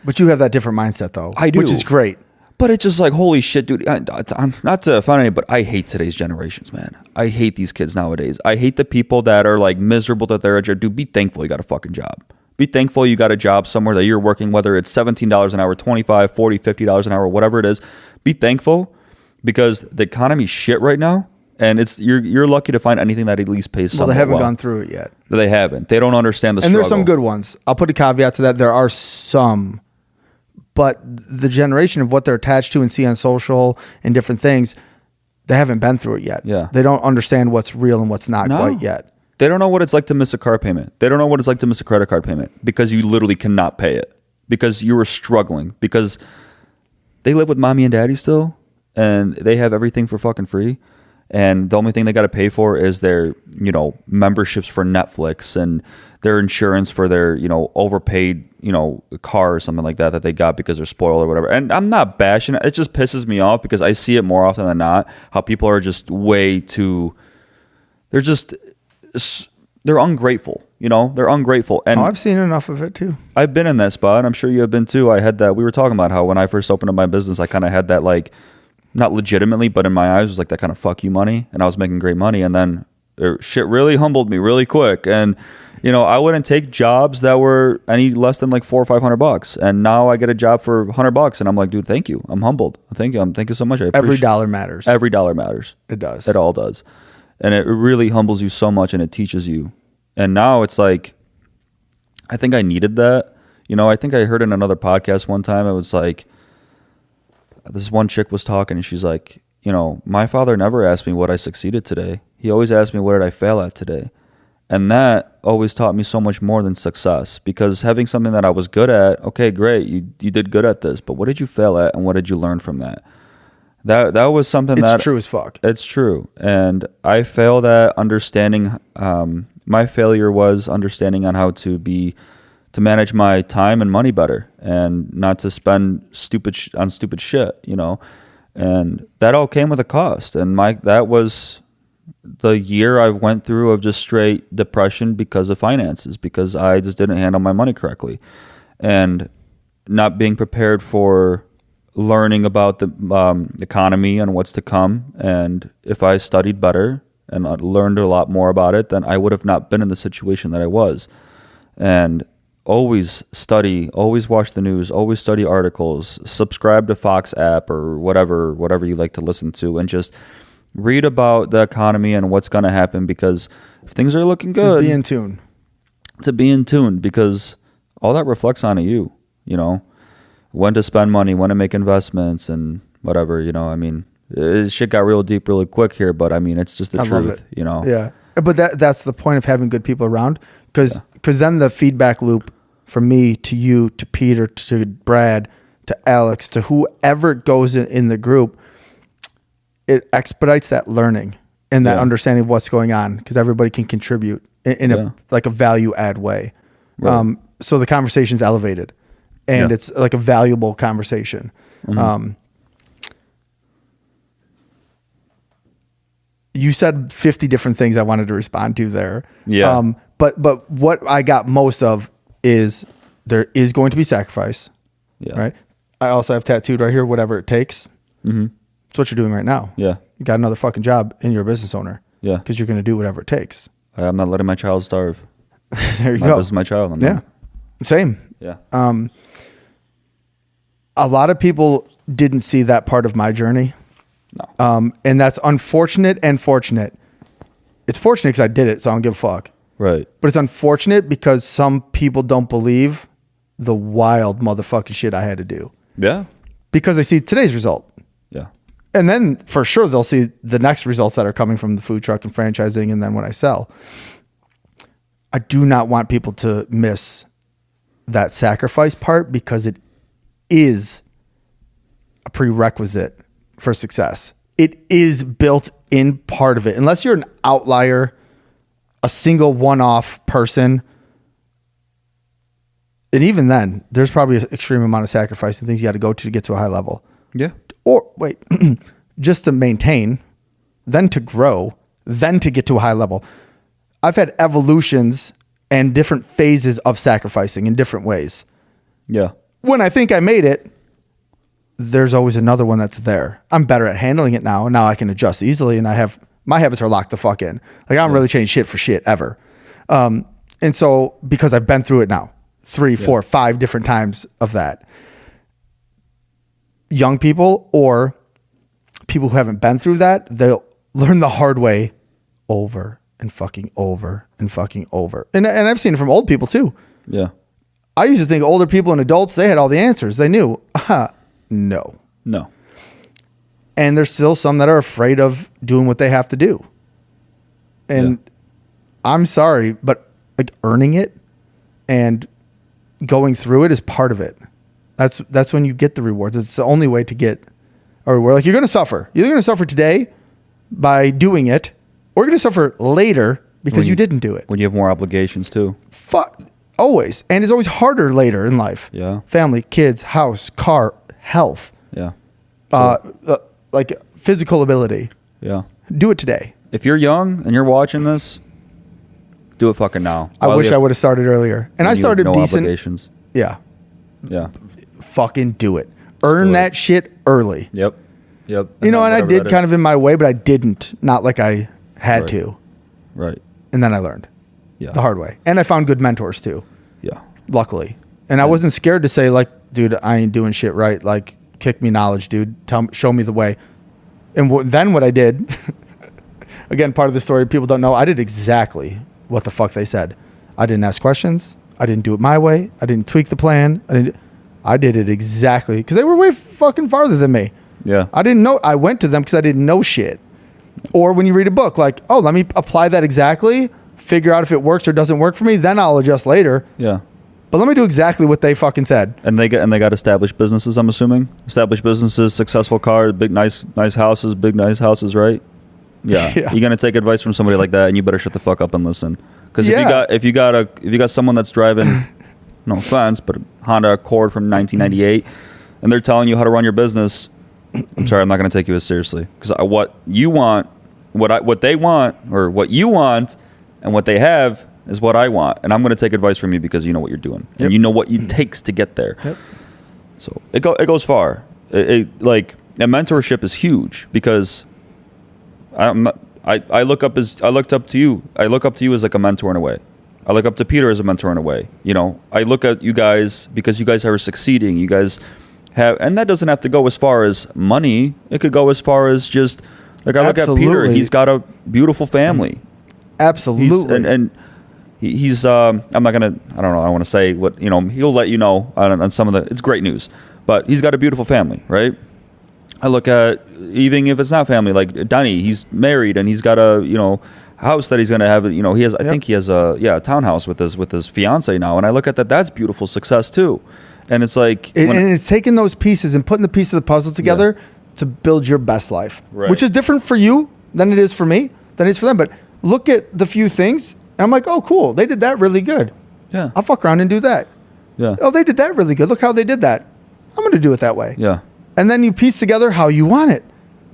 But you have that different mindset, though. I do. Which is great. But it's just like, holy shit, dude. I'm not to offend any, but I hate today's generations, man. I hate these kids nowadays. I hate the people that are, like, miserable that they're a job. Dude, be thankful you got a fucking job. Be thankful you got a job somewhere that you're working, whether it's $17 an hour, $25, $40, $50 an hour, whatever it is. Be thankful, because the economy's shit right now, and you're lucky to find anything that at least pays somewhat well. They haven't gone through it yet. They haven't. They don't understand the struggle. And there's some good ones. I'll put a caveat to that. There are some, but the generation of what they're attached to and see on social and different things, They haven't been through it yet. Yeah. They don't understand what's real and what's not quite yet. They don't know what it's like to miss a car payment. They don't know what it's like to miss a credit card payment because you literally cannot pay it because you were struggling because they live with mommy and daddy still and they have everything for fucking free. And the only thing they got to pay for is their, memberships for Netflix and their insurance for their, overpaid, car or something like that they got because they're spoiled or whatever. And I'm not bashing it. It just pisses me off because I see it more often than not, how people are just they're ungrateful, they're ungrateful. And I've seen enough of it too. I've been in that spot. I'm sure you have been too. I had that. We were talking about how when I first opened up my business, I kind of had that, like, not legitimately, but in my eyes was like that kind of fuck you money. And I was making great money. And then shit really humbled me really quick. And, I wouldn't take jobs that were any less than like $400 or $500. And now I get a job for $100 and I'm like, dude, thank you. I'm humbled. Thank you. Thank you so much. Every dollar matters. Every dollar matters. It does. It all does. And it really humbles you so much and it teaches you. And now it's like, I think I needed that. I think I heard in another podcast one time, it was like, this one chick was talking and she's like, my father never asked me what I succeeded today. He always asked me, what did I fail at today? And that always taught me so much more than success, because having something that I was good at, okay, great, you did good at this, but what did you fail at and what did you learn from that? That was something it's true as fuck. It's true. And I failed at understanding, my failure was understanding on how to manage my time and money better and not to spend on stupid shit, and that all came with a cost. And that was the year I went through of just straight depression because of finances, because I just didn't handle my money correctly and not being prepared for learning about the economy and what's to come. And if I studied better and I learned a lot more about it, then I would have not been in the situation that I was. And always study, always watch the news, always study articles, subscribe to Fox app or whatever you like to listen to, and just read about the economy and what's going to happen, because if things are looking good, to be in tune. To be in tune, because all that reflects onto you, when to spend money, when to make investments and whatever, shit got real deep really quick here, but it's just the truth, Yeah. But that's the point of having good people around, because then the feedback loop from me to you, to Peter, to Brad, to Alex, to whoever goes in the group, it expedites that learning and that understanding of what's going on, because everybody can contribute in a value add way. Right. So the conversation's elevated and it's like a valuable conversation. Mm-hmm. You said 50 different things I wanted to respond to there. Yeah. But what I got most of is there is going to be sacrifice. Yeah. Right. I also have tattooed right here, whatever it takes. Mm-hmm. That's what you're doing right now. Yeah. You got another fucking job and you're a business owner. Yeah. Because you're going to do whatever it takes. I'm not letting my child starve. There you go. This is my child. Same. Yeah. A lot of people didn't see that part of my journey. No. And that's unfortunate and fortunate. It's fortunate because I did it, so I don't give a fuck. Right. But it's unfortunate because some people don't believe the wild motherfucking shit I had to do. Yeah. Because they see today's result. Yeah. And then for sure they'll see the next results that are coming from the food truck and franchising, and then when I sell. I do not want people to miss that sacrifice part, because it is a prerequisite for success. It is built in part of it. Unless you're an outlier, a single one-off person, and even then, there's probably an extreme amount of sacrifice and things you got to go to get to a high level. Yeah. Or wait, just to maintain, then to grow, then to get to a high level. I've had evolutions and different phases of sacrificing in different ways. Yeah. When I think I made it, there's always another one that's there. I'm better at handling it now, and now I can adjust easily, and my habits are locked the fuck in. Like, I don't really change shit for shit ever. And so, because I've been through it now, 3, 4, 5 different times of that. Young people or people who haven't been through that, they'll learn the hard way over and fucking over and fucking over. And I've seen it from old people too. Yeah. I used to think older people and adults, they had all the answers. They knew. No. No. And there's still some that are afraid of doing what they have to do. And I'm sorry, but like earning it and going through it is part of it. That's when you get the rewards. It's the only way to get a reward. Like, you're going to suffer. You're going to suffer today by doing it, or you're going to suffer later because you didn't do it. When you have more obligations too. Always. And it's always harder later in life. Yeah. Family, kids, house, car, health. Yeah. Like physical ability. Yeah. Do it today. If you're young and you're watching this, do it fucking now. I wish I would have started earlier. And I started no decent. Obligations. Yeah. Yeah. Fucking do it. Earn that shit early. Yep. You know, and I did kind of in my way, but I didn't. Not like I had to. Right. And then I learned the hard way. And I found good mentors too. Yeah. Luckily. And I wasn't scared to say, like, dude, I ain't doing shit right. Like, kick me knowledge, dude. Show me the way. And then what I did, again, part of the story people don't know, I did exactly what the fuck they said. I didn't ask questions. I didn't do it my way. I didn't tweak the plan. I did it exactly because they were way fucking farther than me. Yeah. I didn't know. I went to them because I didn't know shit. Or when you read a book, like, oh, let me apply that exactly, figure out if it works or doesn't work for me, then I'll adjust later. Yeah. But let me do exactly what they fucking said. And they got established businesses, I'm assuming. Established businesses, successful cars, big nice houses, right? Yeah. You're gonna take advice from somebody like that, and you better shut the fuck up and listen. Because if you got someone that's driving, no offense, but a Honda Accord from 1998, and they're telling you how to run your business, I'm sorry, I'm not gonna take you as seriously. Because what you want, what they want, or what you want, and what they have is what I want, and I'm going to take advice from you because you know what you're doing, and you know what it takes to get there. Yep. So it goes far. Like, a mentorship is huge because I looked up to you. I look up to you as like a mentor in a way. I look up to Peter as a mentor in a way. You know, I look at you guys because you guys are succeeding. You guys have, and that doesn't have to go as far as money. It could go as far as just like I look at Peter. He's got a beautiful family. Absolutely. He's I'm not gonna, I don't want to say what, you know, he'll let you know on some of the, it's great news, but he's got a beautiful family, right? I look at, even if it's not family, like Danny, he's married and he's got a, you know, house that he's gonna have, you know, he has, I think he has a townhouse with his fiance now, and I look at that's beautiful success too. And it's like, and it's taking those pieces and putting the pieces of the puzzle together to build your best life, which is different for you than it is for me, than it is for them. But look at the few things, and I'm like, oh, cool. They did that really good. Yeah. I'll fuck around and do that. Yeah. Oh, they did that really good. Look how they did that. I'm going to do it that way. Yeah. And then you piece together how you want it,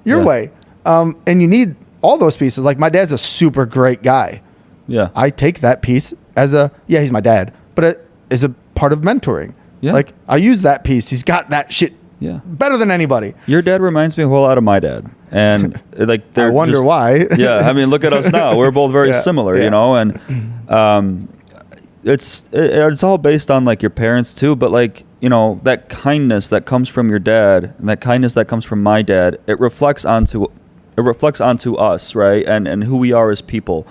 your way. And you need all those pieces. Like, my dad's a super great guy. Yeah. I take that piece as he's my dad, but it is a part of mentoring. Yeah. Like, I use that piece. He's got that shit better than anybody. Your dad reminds me a whole lot of my dad. And like, I wonder why. Yeah. I mean, look at us now. We're both very similar, you know, and it's all based on like your parents too. But like, you know, that kindness that comes from your dad and that kindness that comes from my dad, it reflects onto us, right? And who we are as people.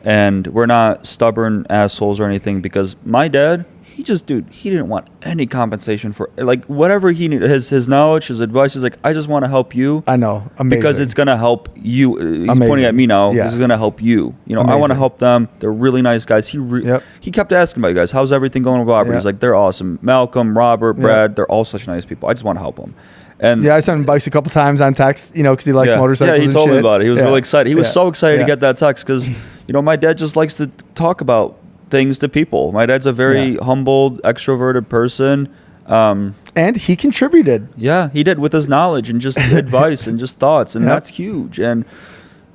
And we're not stubborn assholes or anything, because my dad, he didn't want any compensation for, like, whatever he needed, his knowledge, his advice. Is like, I just want to help you. I know. Amazing. Because it's going to help you. He's pointing at me now. Yeah. This is going to help you. You know, I want to help them. They're really nice guys. He kept asking about you guys. How's everything going with Robert? He's like, they're awesome. Malcolm, Robert, Brad, they're all such nice people. I just want to help them. And I sent him bikes a couple times on text, you know, because he likes motorcycles. Yeah, he told me about it. He was really excited. He was so excited to get that text because, you know, my dad just likes to talk about things to people. My dad's a very humbled, extroverted person. And he contributed. Yeah, he did, with his knowledge and just advice and just thoughts. And that's huge.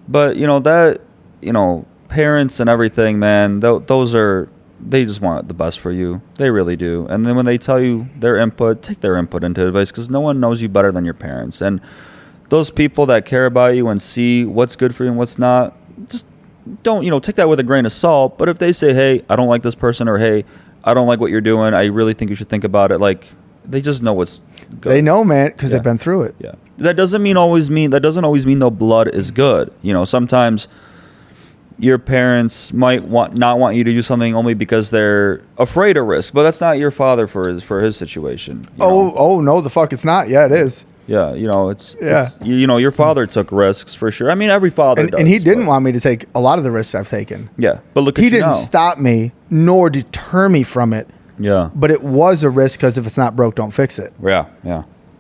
But, you know, that, you know, parents and everything, man, they just want the best for you. They really do. And then when they tell you their input, take their input into advice, because no one knows you better than your parents. And those people that care about you and see what's good for you and what's not, just don't, you know, take that with a grain of salt. But if they say, hey, I don't like this person, or hey, I don't like what you're doing, I really think you should think about it, like, they just know what's good. They know, man, because they've been through it. Yeah. That doesn't always mean the blood is good. You know, sometimes your parents might not want you to do something only because they're afraid of risk, but that's not your father for his situation. Oh no, the fuck it's not. Yeah, it is. Yeah, you know, it's Yeah. you know, your father took risks for sure. I mean, every father does. And he didn't but- want me to take a lot of the risks I've taken. Yeah, but look at He you didn't now. stop me nor deter me from it, Yeah, but it was a risk because if it's not broke, don't fix it. yeah.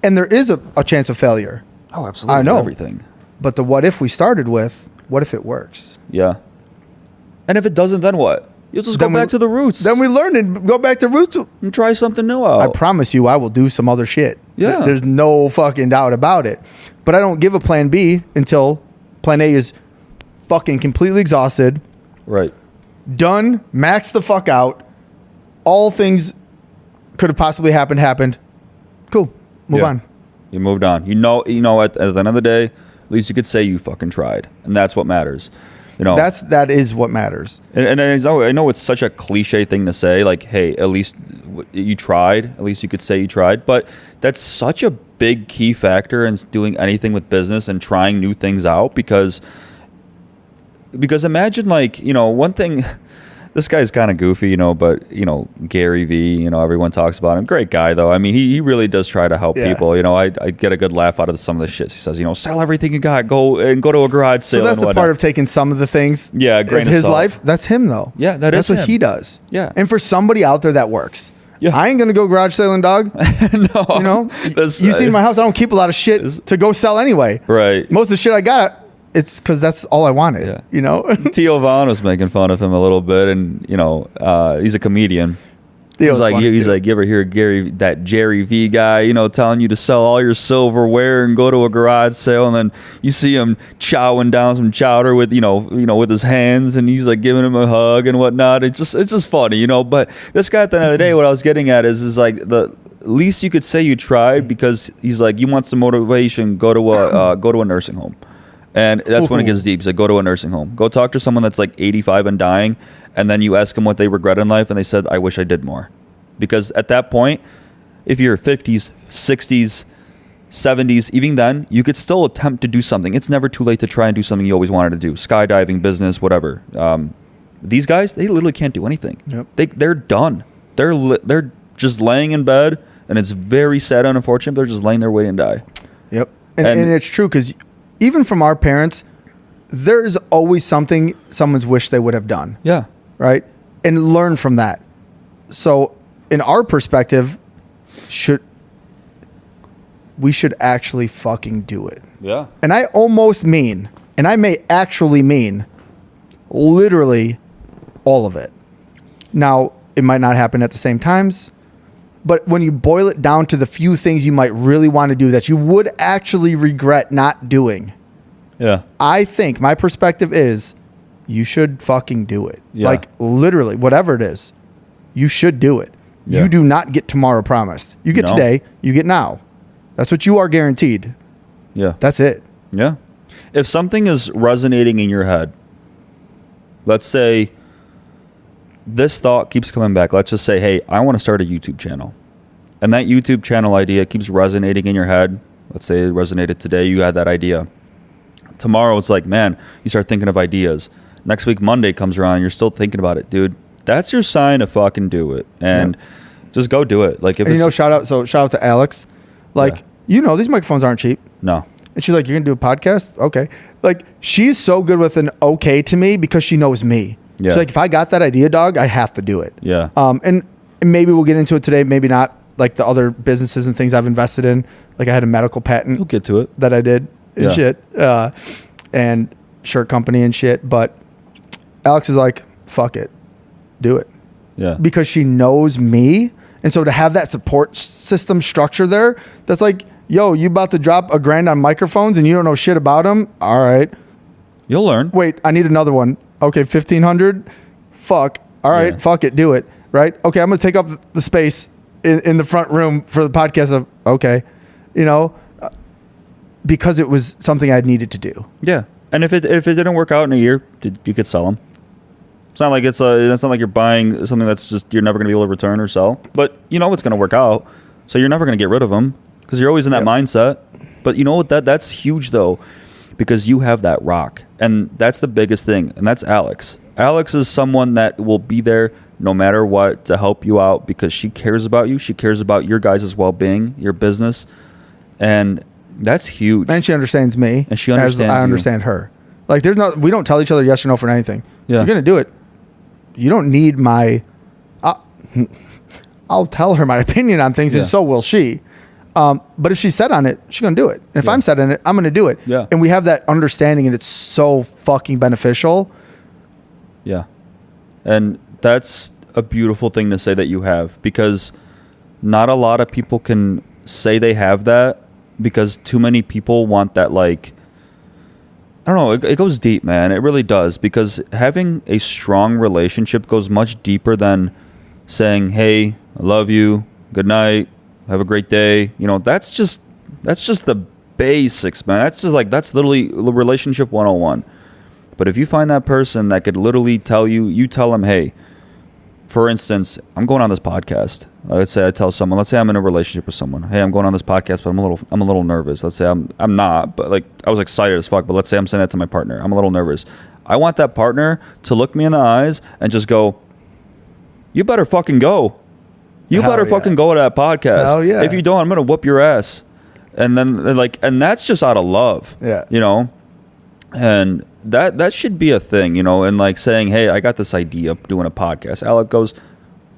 And there is a chance of failure. Oh, absolutely. I know. Everything. But the what if we started with, what if it works? Yeah. And if it doesn't, then what? You'll just go Then we- back to the roots. Then we learn and go back to roots. and try something new out. I promise you I will do some other shit. Yeah. There's no fucking doubt about it. But I don't give a plan B until plan A is fucking completely exhausted, Right. done, maxed the fuck out. All things could have possibly happened. Cool. Move Yeah. on. You moved on. You know. At the end of the day, at least you could say you fucking tried, and that's what matters. You know. That is what matters. And I know it's such a cliche thing to say, like, hey, at least you tried. At least you could say you tried. But that's such a big key factor in doing anything with business and trying new things out. Because imagine, like, you know, one thing. This guy's kind of goofy, you know, but, you know, Gary V, you know, everyone talks about him. Great guy, though. I mean, he really does try to help Yeah. people. You know, I get a good laugh out of some of the shit he says. You know, sell everything you got, go to a garage sale. So that's and the whatnot. part of taking some of the things Yeah, a of grain of his salt. life. That's him, though. Yeah, that's is what him. he does. Yeah. And for somebody out there that works. Yeah. I ain't gonna go garage selling, dog. No, You know, That's- you seen my house. I don't keep a lot of shit to go sell anyway. Right. Most of the shit I got, it's because that's all I wanted. Yeah. You know, Theo Vaughn was making fun of him a little bit, and you know, he's a comedian. Theo's funny, He's too. like, you ever hear that Jerry V guy, you know, telling you to sell all your silverware and go to a garage sale, and then you see him chowing down some chowder with, you know, with his hands, and he's like giving him a hug and whatnot. It's just funny, you know. But this guy at the end of the day, what I was getting at is like the least you could say you tried, because he's like, you want some motivation, go to a nursing home. And that's when it gets deep. He's like, go to a nursing home. Go talk to someone that's like 85 and dying, and then you ask them what they regret in life, and they said, I wish I did more. Because at that point, if you're 50s, 60s, 70s, even then, you could still attempt to do something. It's never too late to try and do something you always wanted to do. Skydiving, business, whatever. These guys, they literally can't do anything. Yep. They're done. They're just laying in bed, and it's very sad and unfortunate. They're just laying there waiting to die. Yep. And And- it's true, because even from our parents, there is always something someone's wished they would have done. Yeah. Right. And learn from that. So in our perspective, we should actually fucking do it. Yeah. And I almost mean, and I may actually mean, literally all of it. Now, it might not happen at the same times, but when you boil it down to the few things you might really want to do that you would actually regret not doing, Yeah. I think my perspective is you should fucking do it. Yeah. Like literally, whatever it is, you should do it. Yeah. You do not get tomorrow promised. You get No. today, you get now. That's what you are guaranteed. Yeah. That's it. Yeah. If something is resonating in your head, let's say this thought keeps coming back. Let's just say, hey, I want to start a YouTube channel. And that YouTube channel idea keeps resonating in your head. Let's say it resonated today. You had that idea. Tomorrow it's like, man, you start thinking of ideas. Next week, Monday comes around and you're still thinking about it, dude. That's your sign to fucking do it. And just go do it. Like, if And it's, you know, shout out to Alex. Like, Yeah. you know, these microphones aren't cheap. no. And she's like, you're going to do a podcast? Okay. Like, she's so good with an okay to me because she knows me. Yeah. She's like, if I got that idea, dog, I have to do it. Yeah. And maybe we'll get into it today, maybe not, like the other businesses and things I've invested in. Like I had a medical patent You'll get to it. that I did and Yeah. shit, and shirt company and shit. But Alex is like, fuck it, do it. Yeah. Because she knows me. And so to have that support system structure there, that's like, yo, you about to drop $1,000 on microphones and you don't know shit about them? All right. You'll learn. Wait, I need another one. Okay, 1,500? Fuck. All right, Yeah. fuck it, do it. Right? Okay, I'm going to take up the space in the front room for the podcast of, okay, you know, because it was something I needed to do. Yeah. And if it didn't work out in a year, you could sell them. It's not like it's not like you're buying something that's just you're never going to be able to return or sell. But you know it's going to work out, so you're never going to get rid of them because you're always in that mindset. But you know what? That's huge though, because you have that rock, and that's the biggest thing. And that's Alex. Alex is someone that will be there no matter what to help you out because she cares about you. She cares about your guys' well-being, your business, and That's huge. And she understands me. And she understands as I you. understand her. Like, we don't tell each other yes or no for anything. Yeah. You're going to do it. You don't need my, I'll tell her my opinion on things, and so will she. But if she's set on it, she's going to do it. And if I'm set on it, I'm going to do it. Yeah. And we have that understanding, and it's so fucking beneficial. Yeah. And that's a beautiful thing to say that you have, because not a lot of people can say they have that, because too many people want that, like, I don't know, it goes deep, man. It really does, because having a strong relationship goes much deeper than saying, hey, I love you, good night, have a great day. You know, that's just the basics, man. That's literally relationship 101. But if you find that person that could literally tell you tell them, hey, for instance, I'm going on this podcast. Let's say I tell someone, let's say I'm in a relationship with someone. Hey, I'm going on this podcast, but I'm a little nervous. Let's say I'm not, but like I was excited as fuck. But let's say I'm saying that to my partner. I'm a little nervous. I want that partner to look me in the eyes and just go, you better fucking go. You better fucking go to that podcast. Hell yeah. If you don't, I'm gonna whoop your ass. And then and that's just out of love. Yeah. You know? And that should be a thing, you know, and like saying, hey, I got this idea of doing a podcast. Alec goes,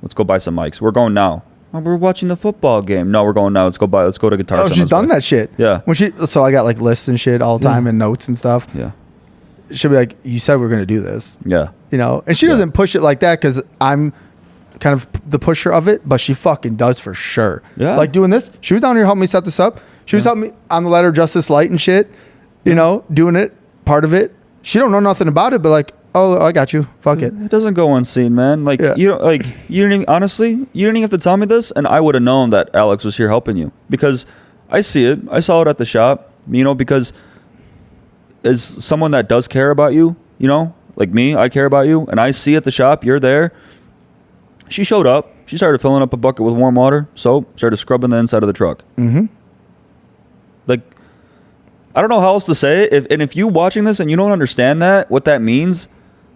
let's go buy some mics. We're going now. Oh, we're watching the football game. No, we're going now. Let's go to Guitar Center. Oh, she's done that shit. Yeah. So I got like lists and shit all the time and notes and stuff. Yeah. She'll be like, you said we are going to do this. Yeah. You know, and she doesn't push it like that because I'm kind of the pusher of it, but she fucking does for sure. Yeah. Like doing this. She was down here helping me set this up. She was helping me on the ladder, adjust this light and shit, you know, doing it, part of it. She don't know nothing about it, but like, oh, I got you. Fuck it. It doesn't go unseen, man. Like you don't you didn't even, honestly, you didn't even have to tell me this, and I would have known that Alex was here helping you, because I see it. I saw it at the shop, you know, because as someone that does care about you, you know, like me, I care about you, and I see at the shop you're there. She showed up. She started filling up a bucket with warm water, soap, started scrubbing the inside of the truck. Mm-hmm. Like, I don't know how else to say it. If you watching this and you don't understand what that means,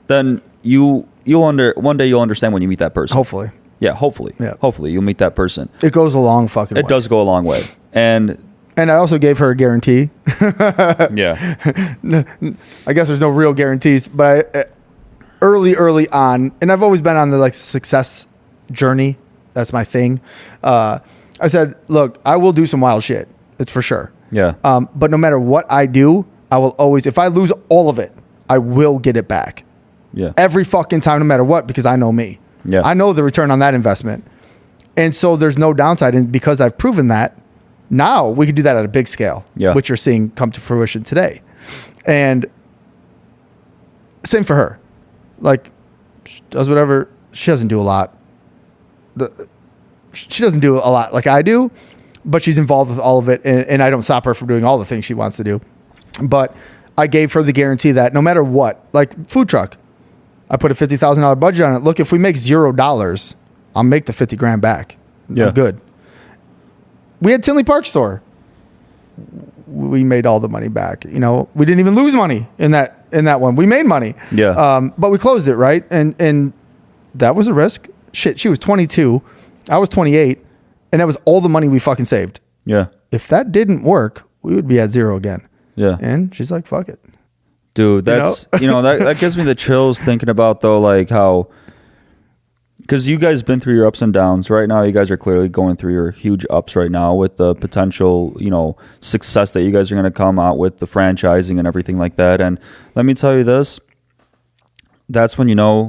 then one day you'll understand when you meet that person. Hopefully. Yeah, hopefully. Yeah. Hopefully you'll meet that person. It goes a long fucking way. It does go a long way. And I also gave her a guarantee. yeah. I guess there's no real guarantees, but early on, and I've always been on the like success journey. That's my thing. I said, look, I will do some wild shit. It's for sure. Yeah. But no matter what I do, I will always, if I lose all of it, I will get it back. Yeah. Every fucking time, no matter what, because I know me. Yeah. I know the return on that investment. And so there's no downside. And because I've proven that, now we can do that at a big scale, which you're seeing come to fruition today. And same for her. Like, she does whatever. She doesn't do a lot. She doesn't do a lot like I do, but she's involved with all of it. And I don't stop her from doing all the things she wants to do. But I gave her the guarantee that no matter what, like food truck, I put a $50,000 budget on it. Look, if we make $0, I'll make the 50 grand back. Yeah. I'm good. We had Tinley Park store. We made all the money back. You know, we didn't even lose money in that one. We made money. Yeah. But we closed it, right? And that was a risk. Shit, she was 22. I was 28. And that was all the money we fucking saved. Yeah. If that didn't work, we would be at zero again. Yeah. And she's like, fuck it. Dude, that's, that gives me the chills thinking about, though, like how, because you guys been through your ups and downs. Right now, you guys are clearly going through your huge ups right now with the potential, success that you guys are going to come out with, the franchising and everything like that. And let me tell you this, that's when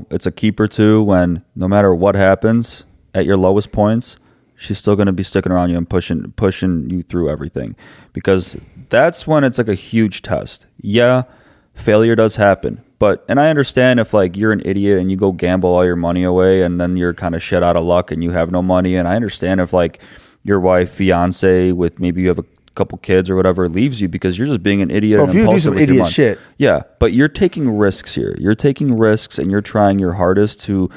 it's a keeper too, when no matter what happens at your lowest points, she's still going to be sticking around you and pushing you through everything, because that's when it's like a huge test. Yeah, failure does happen. And I understand if like you're an idiot and you go gamble all your money away and then you're kind of shit out of luck and you have no money. And I understand if like your wife, fiance, with maybe you have a couple kids or whatever, leaves you because you're just being an idiot. Well, if you do some idiot shit. Yeah. But you're taking risks here. You're taking risks and you're trying your hardest to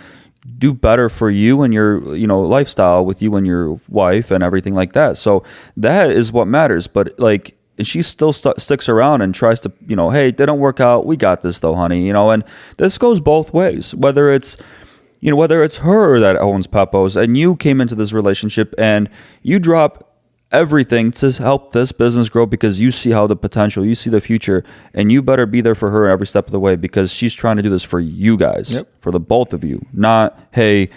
do better for you and your, lifestyle with you and your wife and everything like that. So that is what matters. But like, and she still sticks around and tries to, hey, it didn't work out. We got this though, honey. And this goes both ways. Whether it's her that owns Peppo's and you came into this relationship and you drop everything to help this business grow because you see how the potential, you see the future, and you better be there for her every step of the way because she's trying to do this for you guys, for the both of you, not, hey,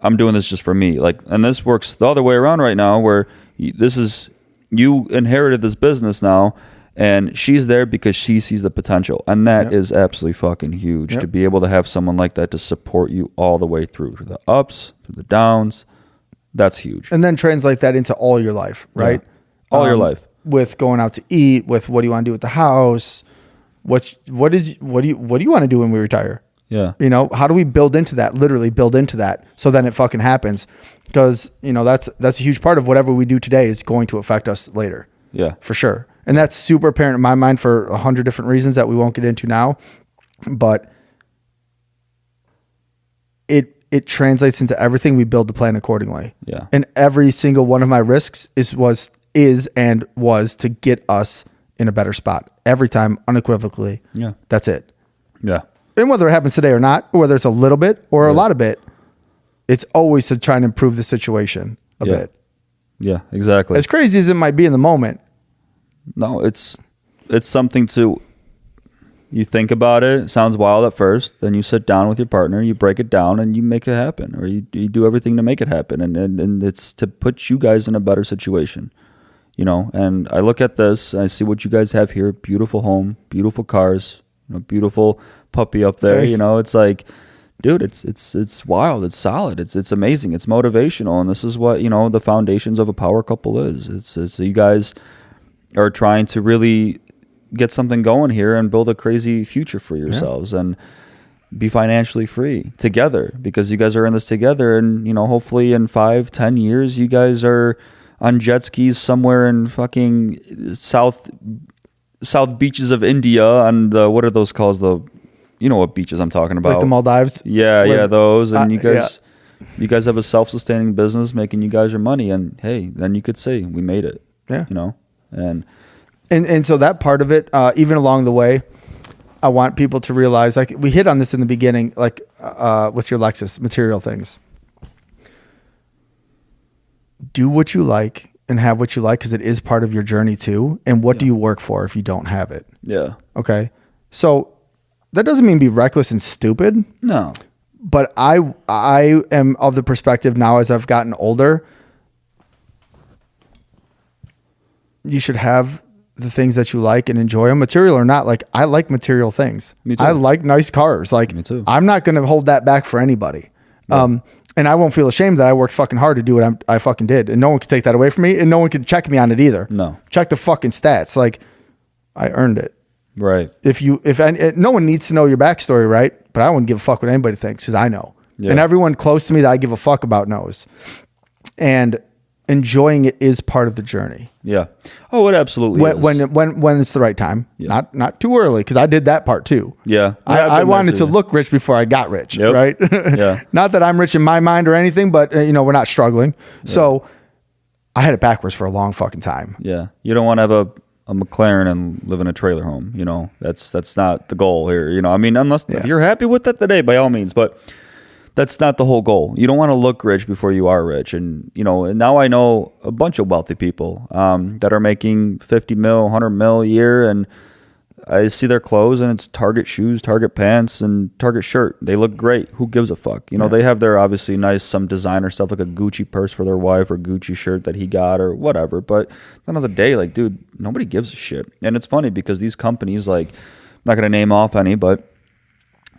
I'm doing this just for me. Like, and this works the other way around right now where this is, you inherited this business now and she's there because she sees the potential. And that is absolutely fucking huge to be able to have someone like that to support you all the way through the ups, through the downs. That's huge. And then translate that into all your life, right? Yeah. All your life. With going out to eat, with what do you want to do with the house? What do you want to do when we retire? Yeah. You know, how do we build into that? Literally build into that. So then it fucking happens. Because, you know, that's a huge part of whatever we do today is going to affect us later. Yeah. For sure. And that's super apparent in my mind for 100 different reasons that we won't get into now. But it translates into everything. We build the plan accordingly. Yeah. And every single one of my risks was to get us in a better spot every time, unequivocally. Yeah. That's it. Yeah. And whether it happens today or not, or whether it's a little bit or a lot of it, it's always to try and improve the situation a bit. Yeah, exactly. As crazy as it might be in the moment. No, it's something to, you think about it, sounds wild at first, then you sit down with your partner, you break it down and you make it happen, or you do everything to make it happen. And it's to put you guys in a better situation, you know. And I look at this, I see what you guys have here, beautiful home, beautiful cars, you know, beautiful puppy up there. Nice. You know, it's like, dude, it's wild, it's solid, it's amazing, it's motivational, and this is what, you know, the foundations of a power couple is. It's you guys are trying to really get something going here and build a crazy future for yourselves and be financially free together because you guys are in this together. And, you know, hopefully in 5-10 years you guys are on jet skis somewhere in fucking south beaches of India on the, what are those called, you know what beaches I'm talking about. Like the Maldives? Yeah, those. And you guys have a self-sustaining business making you guys your money. And hey, then you could say we made it. Yeah. You know? And so that part of it, even along the way, I want people to realize, like we hit on this in the beginning, like with your Lexus, material things. Do what you like and have what you like because it is part of your journey too. And what do you work for if you don't have it? Yeah. Okay. So that doesn't mean be reckless and stupid. No. But I am of the perspective now as I've gotten older, you should have the things that you like and enjoy them, material or not. Like I like material things. Me too. I like nice cars. Like me too. I'm not going to hold that back for anybody. Yeah. And I won't feel ashamed that I worked fucking hard to do what I fucking did. And no one could take that away from me. And no one could check me on it either. No. Check the fucking stats. Like I earned it. Right. No one needs to know your backstory, right? But I wouldn't give a fuck what anybody thinks because I know. Yeah. And everyone close to me that I give a fuck about knows. And enjoying it is part of the journey. Yeah. Oh, it absolutely is. When it's the right time. Yeah. Not too early, because I did that part too. Yeah. I wanted to look rich before I got rich, right? Yeah. Not that I'm rich in my mind or anything, but you know, we're not struggling. Yeah. So I had it backwards for a long fucking time. Yeah. You don't want to have a McLaren and live in a trailer home. You know, that's not the goal here. You know, I mean, unless if you're happy with that today, by all means, but that's not the whole goal. You don't want to look rich before you are rich. And, you know, and now I know a bunch of wealthy people that are making 50 mil, 100 mil a year. And I see their clothes and it's Target shoes, Target pants, and Target shirt. They look great. Who gives a fuck? You know, they have their obviously nice, some designer stuff like a Gucci purse for their wife or Gucci shirt that he got or whatever. But at the end of the day, like, dude, nobody gives a shit. And it's funny because these companies, like, I'm not going to name off any, but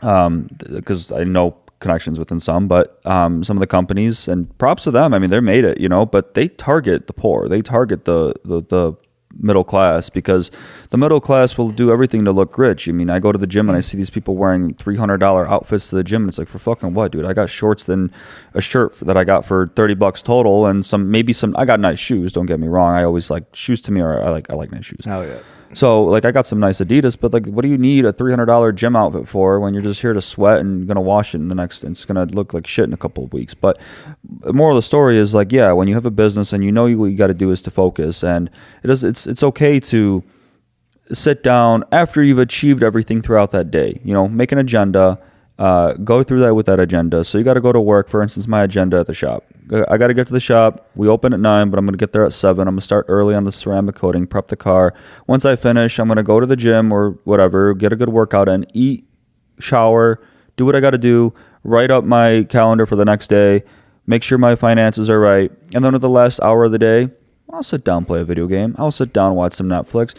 because I know connections within some, but some of the companies, and props to them, I mean, they made it, you know, but they target the poor. They target the middle class because the middle class will do everything to look rich. I mean, I go to the gym and I see these people wearing $300 outfits to the gym and it's like, for fucking what, dude? I got shorts than a shirt that I got for $30 total and maybe I got nice shoes, don't get me wrong. I always like shoes to me, or I like nice shoes. Hell yeah. So, like, I got some nice Adidas, but, like, what do you need a $300 gym outfit for when you're just here to sweat and going to wash it and it's going to look like shit in a couple of weeks? But the moral of the story is, like, yeah, when you have a business and you know what you got to do is to focus, and it's okay to sit down after you've achieved everything throughout that day, you know, make an agenda go through that with that agenda. So you got to go to work. For instance, my agenda at the shop. I got to get to the shop. We open at 9, but I'm going to get there at 7. I'm going to start early on the ceramic coating, prep the car. Once I finish, I'm going to go to the gym or whatever, get a good workout in, eat, shower, do what I got to do, write up my calendar for the next day, make sure my finances are right. And then at the last hour of the day, I'll sit down, play a video game. I'll sit down, watch some Netflix.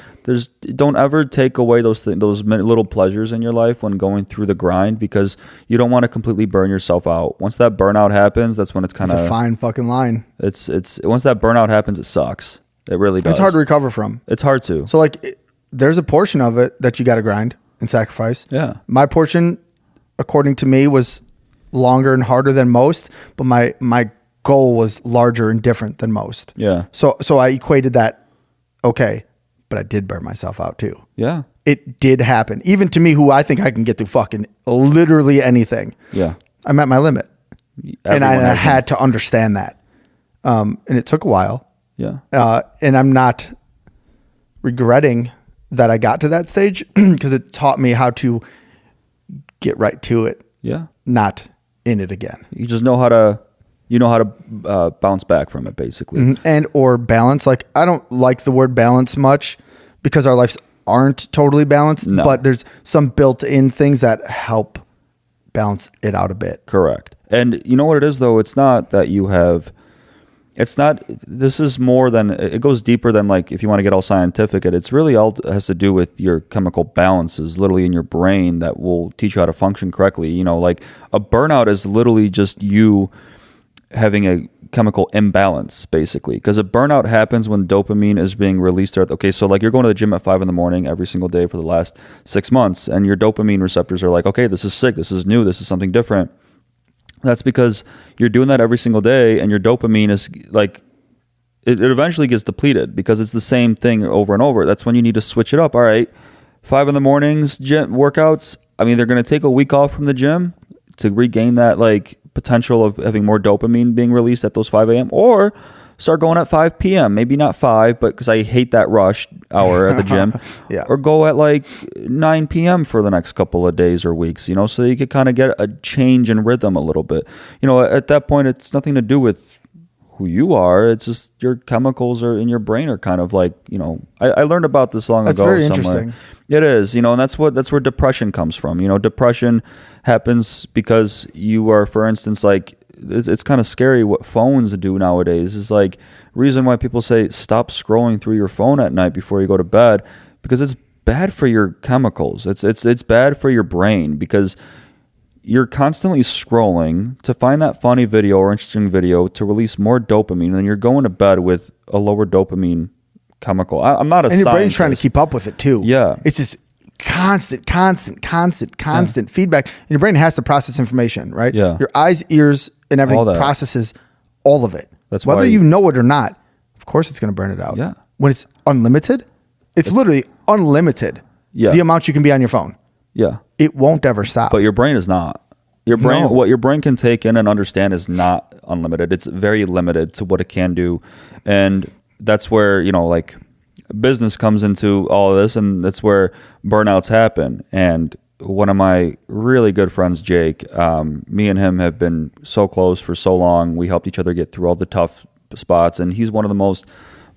Don't ever take away those little pleasures in your life when going through the grind, because you don't want to completely burn yourself out. Once that burnout happens, that's when it's kind of a fine fucking line. It's once that burnout happens, it sucks. It really does. It's hard to recover from. It's hard to. So there's a portion of it that you got to grind and sacrifice. Yeah. My portion, according to me, was longer and harder than most, but my goal was larger and different than most. Yeah. So I equated that, okay, but I did burn myself out too. Yeah. It did happen. Even to me, who I think I can get through fucking literally anything. Yeah. I'm at my limit. And I had to understand that. And it took a while. Yeah. And I'm not regretting that I got to that stage, because it taught me how to get right to it. Yeah. Not in it again. You just know how to bounce back from it, basically. Mm-hmm. And or balance. Like, I don't like the word balance much, because our lives aren't totally balanced, but there's some built-in things that help balance it out a bit. Correct. And you know what it is, though? It's not that you have... this is more than... It goes deeper than, like, if you want to get all scientific, it's really all has to do with your chemical balances, literally in your brain, that will teach you how to function correctly. You know, like, a burnout is literally just you having a chemical imbalance, basically, because a burnout happens when dopamine is being released. Okay, so like, you're going to the gym at 5 a.m. every single day for the last 6 months, and your dopamine receptors are like, okay, this is sick, this is new, this is something different. That's because you're doing that every single day, and your dopamine is like, it eventually gets depleted, because it's the same thing over and over. That's when you need to switch it up. All right, 5 a.m. gym workouts, I mean, they're going to take a week off from the gym to regain that, like, potential of having more dopamine being released at those 5 a.m. or start going at 5 p.m. Maybe not 5, but because I hate that rush hour at the gym. Yeah. Or go at like 9 p.m. for the next couple of days or weeks, you know, so you could kind of get a change in rhythm a little bit. You know, at that point, it's nothing to do with who you are. It's just your chemicals are in your brain are kind of like, you know, I learned about this long ago. That's very somewhere. interesting. It is, you know, and that's where depression comes from. You know, depression happens because you are, for instance, like, it's kind of scary what phones do nowadays. Is like, reason why people say stop scrolling through your phone at night before you go to bed, because it's bad for your chemicals. It's bad for your brain, because you're constantly scrolling to find that funny video or interesting video to release more dopamine, and then you're going to bed with a lower dopamine chemical. I'm not a scientist. And your brain's trying to keep up with it too. Yeah. It's just constant feedback. And your brain has to process information, right? Yeah. Your eyes, ears, and everything processes all of it. That's whether why you know it or not. Of course, it's going to burn it out. Yeah. When it's unlimited, it's literally unlimited. Yeah. The amount you can be on your phone. Yeah. It won't ever stop. But your brain is not. Your brain, No. what your brain can take in and understand is not unlimited. It's very limited to what it can do. And that's where, you know, like, business comes into all of this, and that's where burnouts happen. And one of my really good friends, Jake, me and him have been so close for so long. We helped each other get through all the tough spots, and he's one of the most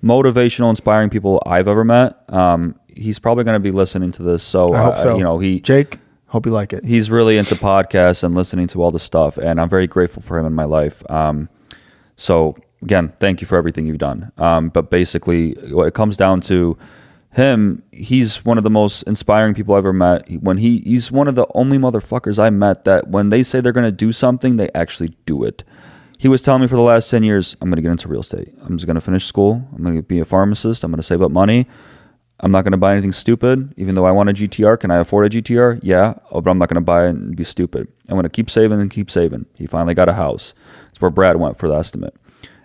motivational, inspiring people I've ever met. He's probably going to be listening to this, so I hope so. You know, Jake, hope you like it. He's really into podcasts and listening to all the stuff, and I'm very grateful for him in my life. So again, thank you for everything you've done. But basically, what it comes down to him, he's one of the most inspiring people I've ever met. He's one of the only motherfuckers I met that when they say they're going to do something, they actually do it. He was telling me for the last 10 years, I'm going to get into real estate. I'm just going to finish school. I'm going to be a pharmacist. I'm going to save up money. I'm not going to buy anything stupid. Even though I want a GTR, can I afford a GTR? Yeah, but I'm not going to buy it and be stupid. I'm going to keep saving and keep saving. He finally got a house. That's where Brad went for the estimate.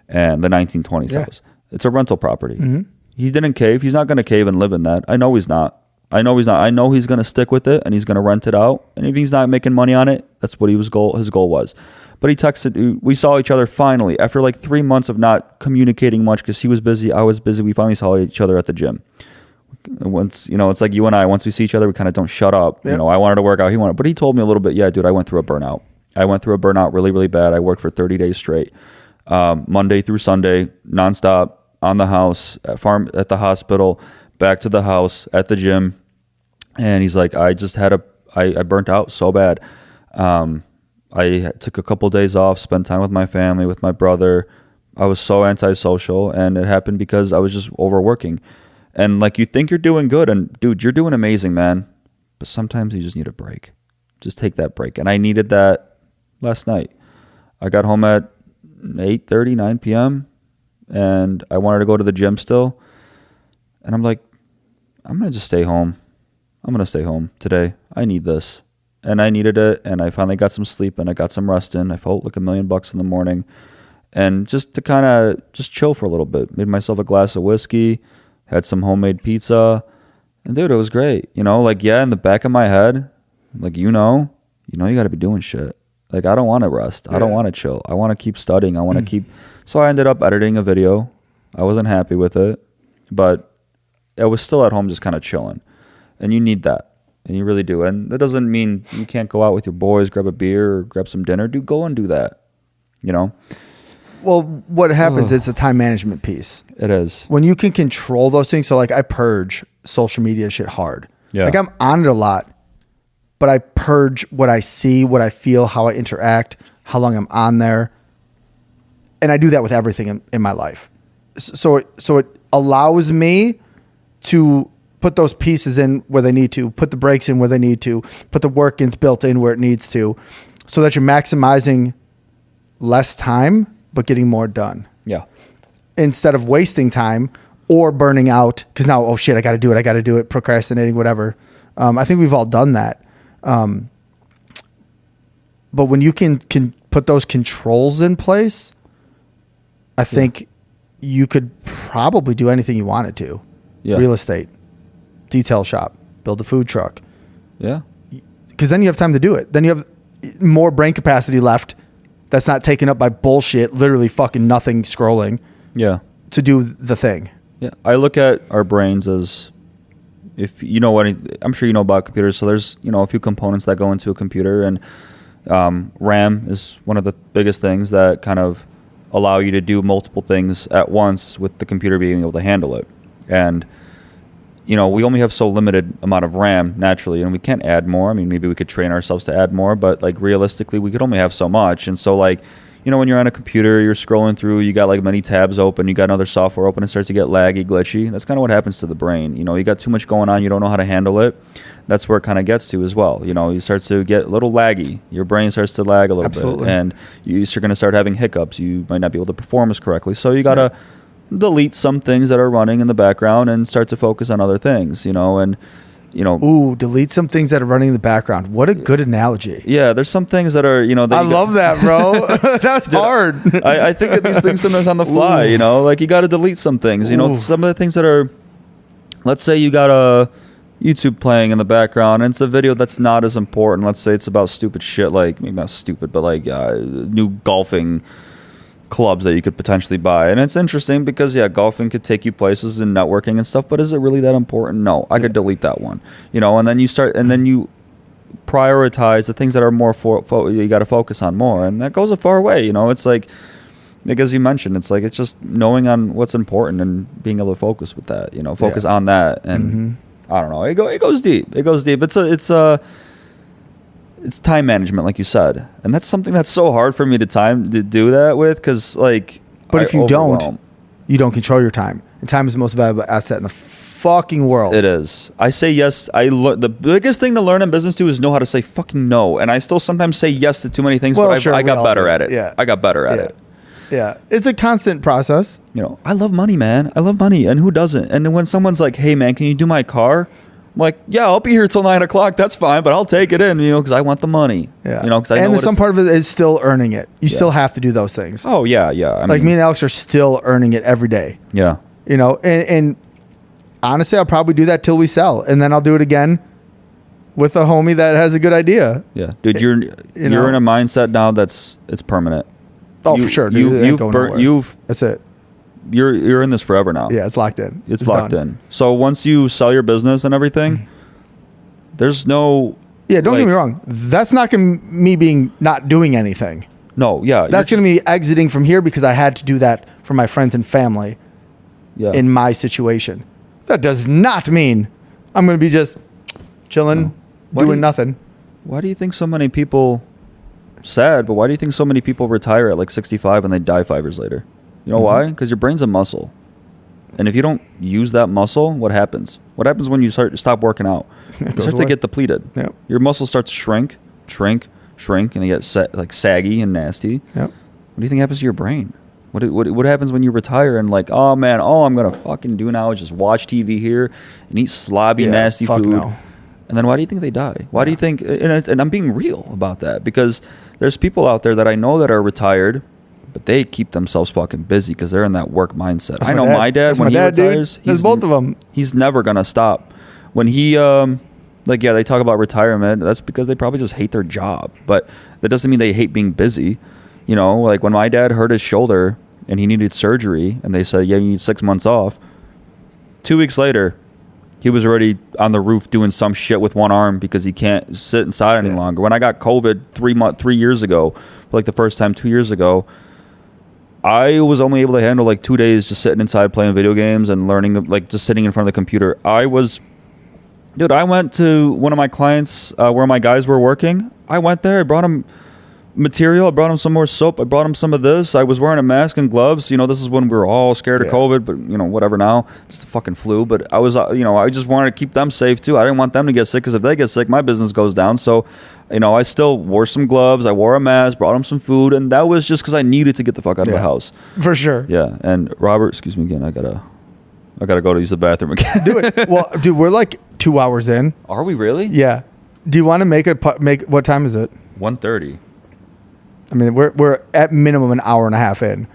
And the 1920s house. It's a rental property. Mm-hmm. He didn't cave. He's not going to cave and live in that. I know he's not. I know he's going to stick with it, and he's going to rent it out. And if he's not making money on it, that's what his goal was. But he texted. We saw each other finally after like 3 months of not communicating much because he was busy. I was busy. We finally saw each other at the gym. once, it's like you and I, once we see each other, we kind of don't shut up. Yep. I wanted to work out, he wanted, but he told me a little bit, yeah, dude, I went through a burnout. Really, really bad. I worked for 30 days straight, Monday through Sunday, nonstop, on the house, at the hospital, back to the house, at the gym. And he's like, I burnt out so bad. I took a couple days off, spent time with my family, with my brother. I was so antisocial, and it happened because I was just overworking. And like, you think you're doing good, and dude, you're doing amazing, man. But sometimes you just need a break. Just take that break. And I needed that last night. I got home at 8:30, 9 p.m. and I wanted to go to the gym still. And I'm like, I'm going to just stay home. I'm going to stay home today. I need this. And I needed it. And I finally got some sleep and I got some rest in. I felt like $1 million in the morning. And just to kind of just chill for a little bit. Made myself a glass of whiskey, had some homemade pizza. And dude, it was great. Like, yeah, in the back of my head, like, you got to be doing shit. Like, I don't want to rest. I don't want to chill. I want to keep studying. I want to keep. So I ended up editing a video. I wasn't happy with it, but I was still at home just kind of chilling. And you need that. And you really do. And that doesn't mean you can't go out with your boys, grab a beer, or grab some dinner. Dude, go and do that. Well, what happens is the time management piece. It is. When you can control those things. So like, I purge social media shit hard. Yeah. Like, I'm on it a lot, but I purge what I see, what I feel, how I interact, how long I'm on there. And I do that with everything in my life. So it allows me to put those pieces in where they need to, put the breaks in where they need to, put the work ins built in where it needs to, so that you're maximizing less time, but getting more done. Yeah. Instead of wasting time or burning out, because now, oh shit, I got to do it, procrastinating, whatever. I think we've all done that. But when you can put those controls in place, I think you could probably do anything you wanted to. Yeah. Real estate, detail shop, build a food truck. Yeah. Because then you have time to do it. Then you have more brain capacity left that's not taken up by bullshit, literally fucking nothing scrolling. Yeah. To do the thing. Yeah. I look at our brains as, if you know what, I'm sure you know about computers. So there's, a few components that go into a computer, and RAM is one of the biggest things that kind of allow you to do multiple things at once with the computer being able to handle it. And, we only have so limited amount of RAM naturally, and we can't add more. I mean, maybe we could train ourselves to add more, but like, realistically, we could only have so much. And so like, when you're on a computer, you're scrolling through, you got like many tabs open, you got another software open, it starts to get laggy, glitchy. That's kind of what happens to the brain. You got too much going on, you don't know how to handle it. That's where it kind of gets to as well. You start to get a little laggy. Your brain starts to lag a little Absolutely. bit, and you're going to start having hiccups. You might not be able to perform as correctly. So you got to delete some things that are running in the background and start to focus on other things, and Ooh, delete some things that are running in the background. What a good analogy. Yeah, there's some things that are, that I love that, bro. That's hard. I think of these things sometimes on the fly, like you got to delete some things, some of the things that are, let's say you got a YouTube playing in the background and it's a video that's not as important. Let's say it's about stupid shit, like, maybe not stupid, but like new golfing clubs that you could potentially buy. And it's interesting because golfing could take you places and networking and stuff, but is it really that important? No. I could delete that one, and then you prioritize the things that are more you got to focus on more, and that goes a far way. It's like as you mentioned, it's like, it's just knowing on what's important and being able to focus with that, focus on that. And I don't know, it goes deep. It's time management, like you said, and that's something that's so hard for me to do that with, because like. But if you don't control your time, and time is the most valuable asset in the fucking world. It is. I say yes. The biggest thing to learn in business too is know how to say fucking no, and I still sometimes say yes to too many things. Well, but sure, I got better at it. Yeah, I got better at it. Yeah, it's a constant process. I love money, man. I love money, and who doesn't? And then when someone's like, "Hey, man, can you do my car?" I'm like, yeah, I'll be here till 9 o'clock. That's fine, but I'll take it in, because I want the money. Yeah. Because I know. And some part of it is still earning it. You still have to do those things. Oh yeah, yeah. I mean, me and Alex are still earning it every day. Yeah. And honestly, I'll probably do that till we sell, and then I'll do it again with a homie that has a good idea. Yeah, dude, you're in a mindset now it's permanent. Oh, for sure. Dude, That's it. you're in this forever now. Yeah, it's locked in. It's locked done. in. So once you sell your business and everything, there's no. Yeah, don't get me wrong. That's not going to me being not doing anything. No, yeah. That's going to be exiting from here because I had to do that for my friends and family in my situation. That does not mean I'm going to be just chilling, doing nothing. Why do you think so many people, sad, but why do you think so many people retire at like 65 and they die 5 years later? You know why? Because your brain's a muscle. And if you don't use that muscle, what happens? What happens when you stop working out? You start to get depleted. Yep. Your muscles start to shrink, and they get saggy and nasty. Yep. What do you think happens to your brain? What happens when you retire and like, oh man, all I'm gonna fucking do now is just watch TV here and eat slobby, nasty food. No. And then why do you think they die? Why do you think? And I'm being real about that because there's people out there that I know that are retired, but they keep themselves fucking busy because they're in that work mindset. I know my dad when he retires, there's both of them. He's never gonna stop. When he they talk about retirement. That's because they probably just hate their job, but that doesn't mean they hate being busy. You know, like when my dad hurt his shoulder and he needed surgery, and they said, "Yeah, you need 6 months off." 2 weeks later, he was already on the roof doing some shit with one arm because he can't sit inside any longer. When I got COVID 3 years ago, for like the first time 2 years ago, I was only able to handle like 2 days just sitting inside playing video games and learning, like just sitting in front of the computer. I went to one of my clients where my guys were working. I went there. I brought him material. I brought him some more soap. I brought him some of this. I was wearing a mask and gloves. You know, this is when we were all scared of COVID, but you know, whatever now. It's the fucking flu. But I was, I just wanted to keep them safe too. I didn't want them to get sick because if they get sick, my business goes down. So, I still wore some gloves. I wore a mask, brought them some food. And that was just because I needed to get the fuck out of the house. For sure. Yeah. And Robert, excuse me again. I gotta go to use the bathroom again. Do it. Well, dude, we're like 2 hours in. Are we really? Yeah. Do you want to make what time is it? 1:30. I mean, we're at minimum an hour and a half in.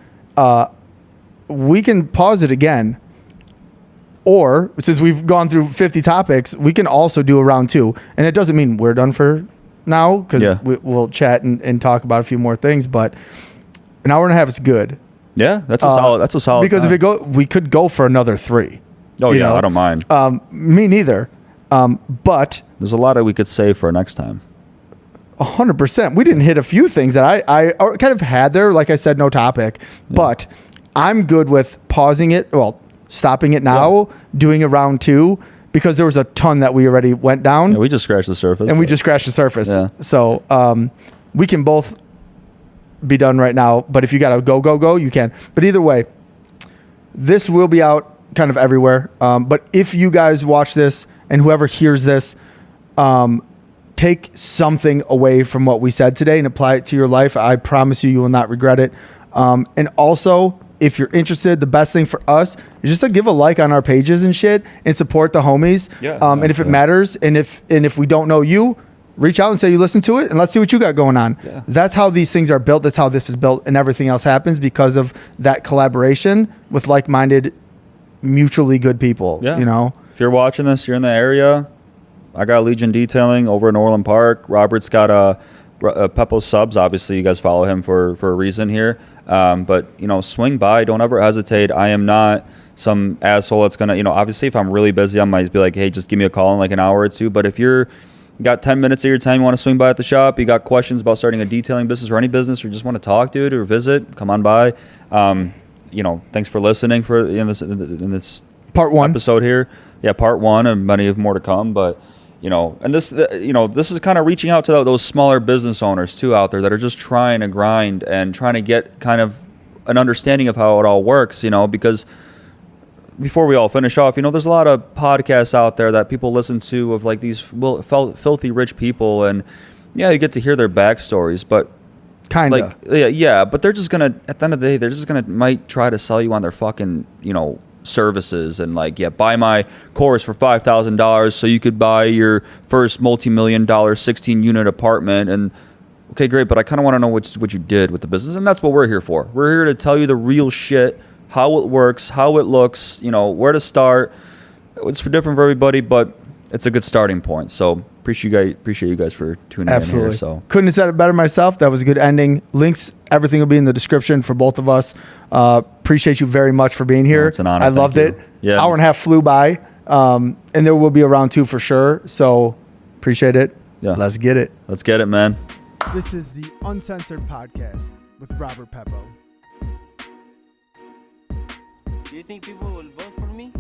We can pause it again, or since we've gone through 50 topics, we can also do a round 2. And it doesn't mean we're done for now because we'll chat and talk about a few more things. But an hour and a half is good. Yeah, that's a solid. That's a solid. Because time. We could go for another 3. Oh yeah, I don't mind. Me neither. But there's a lot that we could save for next time. 100%. We didn't hit a few things that I kind of had there. Like I said, no topic. Yeah. But I'm good with pausing it. Well, stopping it now, doing a round 2, because there was a ton that we already went down. Yeah, we just scratched the surface. And we just scratched the surface. Yeah. So we can both be done right now. But if you got to go, you can. But either way, this will be out kind of everywhere. But if you guys watch this and whoever hears this, take something away from what we said today and apply it to your life. I promise you will not regret it. And also, if you're interested, the best thing for us is just to give a like on our pages and shit and support the homies. Yeah, and if it matters, and if we don't know you, reach out and say you listen to it and let's see what you got going on. Yeah. That's how these things are built. That's how this is built, and everything else happens because of that collaboration with like-minded, mutually good people. Yeah. You know, if you're watching this, you're in the area. I got Legion Detailing over in Orland Park. Robert's got Peppo Subs. Obviously, you guys follow him for a reason here. But, swing by. Don't ever hesitate. I am not some asshole that's going to, obviously, if I'm really busy, I might be like, hey, just give me a call in like an hour or two. But if you got 10 minutes of your time, you want to swing by at the shop, you got questions about starting a detailing business or any business, or just want to talk, dude, or visit, come on by. Thanks for listening in this part 1 episode here. Yeah, part 1, and many more to come. But, and this is kind of reaching out to those smaller business owners too out there that are just trying to grind and trying to get kind of an understanding of how it all works, because before we all finish off, there's a lot of podcasts out there that people listen to of like these filthy rich people, and yeah, you get to hear their backstories, but kind of but they're just gonna, at the end of the day, might try to sell you on their fucking services and buy my course for $5,000 so you could buy your first multi-million-dollar 16-unit apartment. And okay, great, but I kind of want to know what you did with the business, and that's what we're here for. We're here to tell you the real shit, how it works, how it looks, where to start. It's different for everybody, but it's a good starting point. So appreciate you guys for tuning Absolutely. in here. So Couldn't have said it better myself. That was a good ending. Links, everything will be in the description for both of us. Appreciate you very much for being here. it's an honor. I loved Thank it. you. Yeah. Hour and a half flew by. And there will be a round 2 for sure. So appreciate it. Yeah. Let's get it. Let's get it, man. This is the Uncensored Podcast with Robert Peppo. Do you think people will vote for me?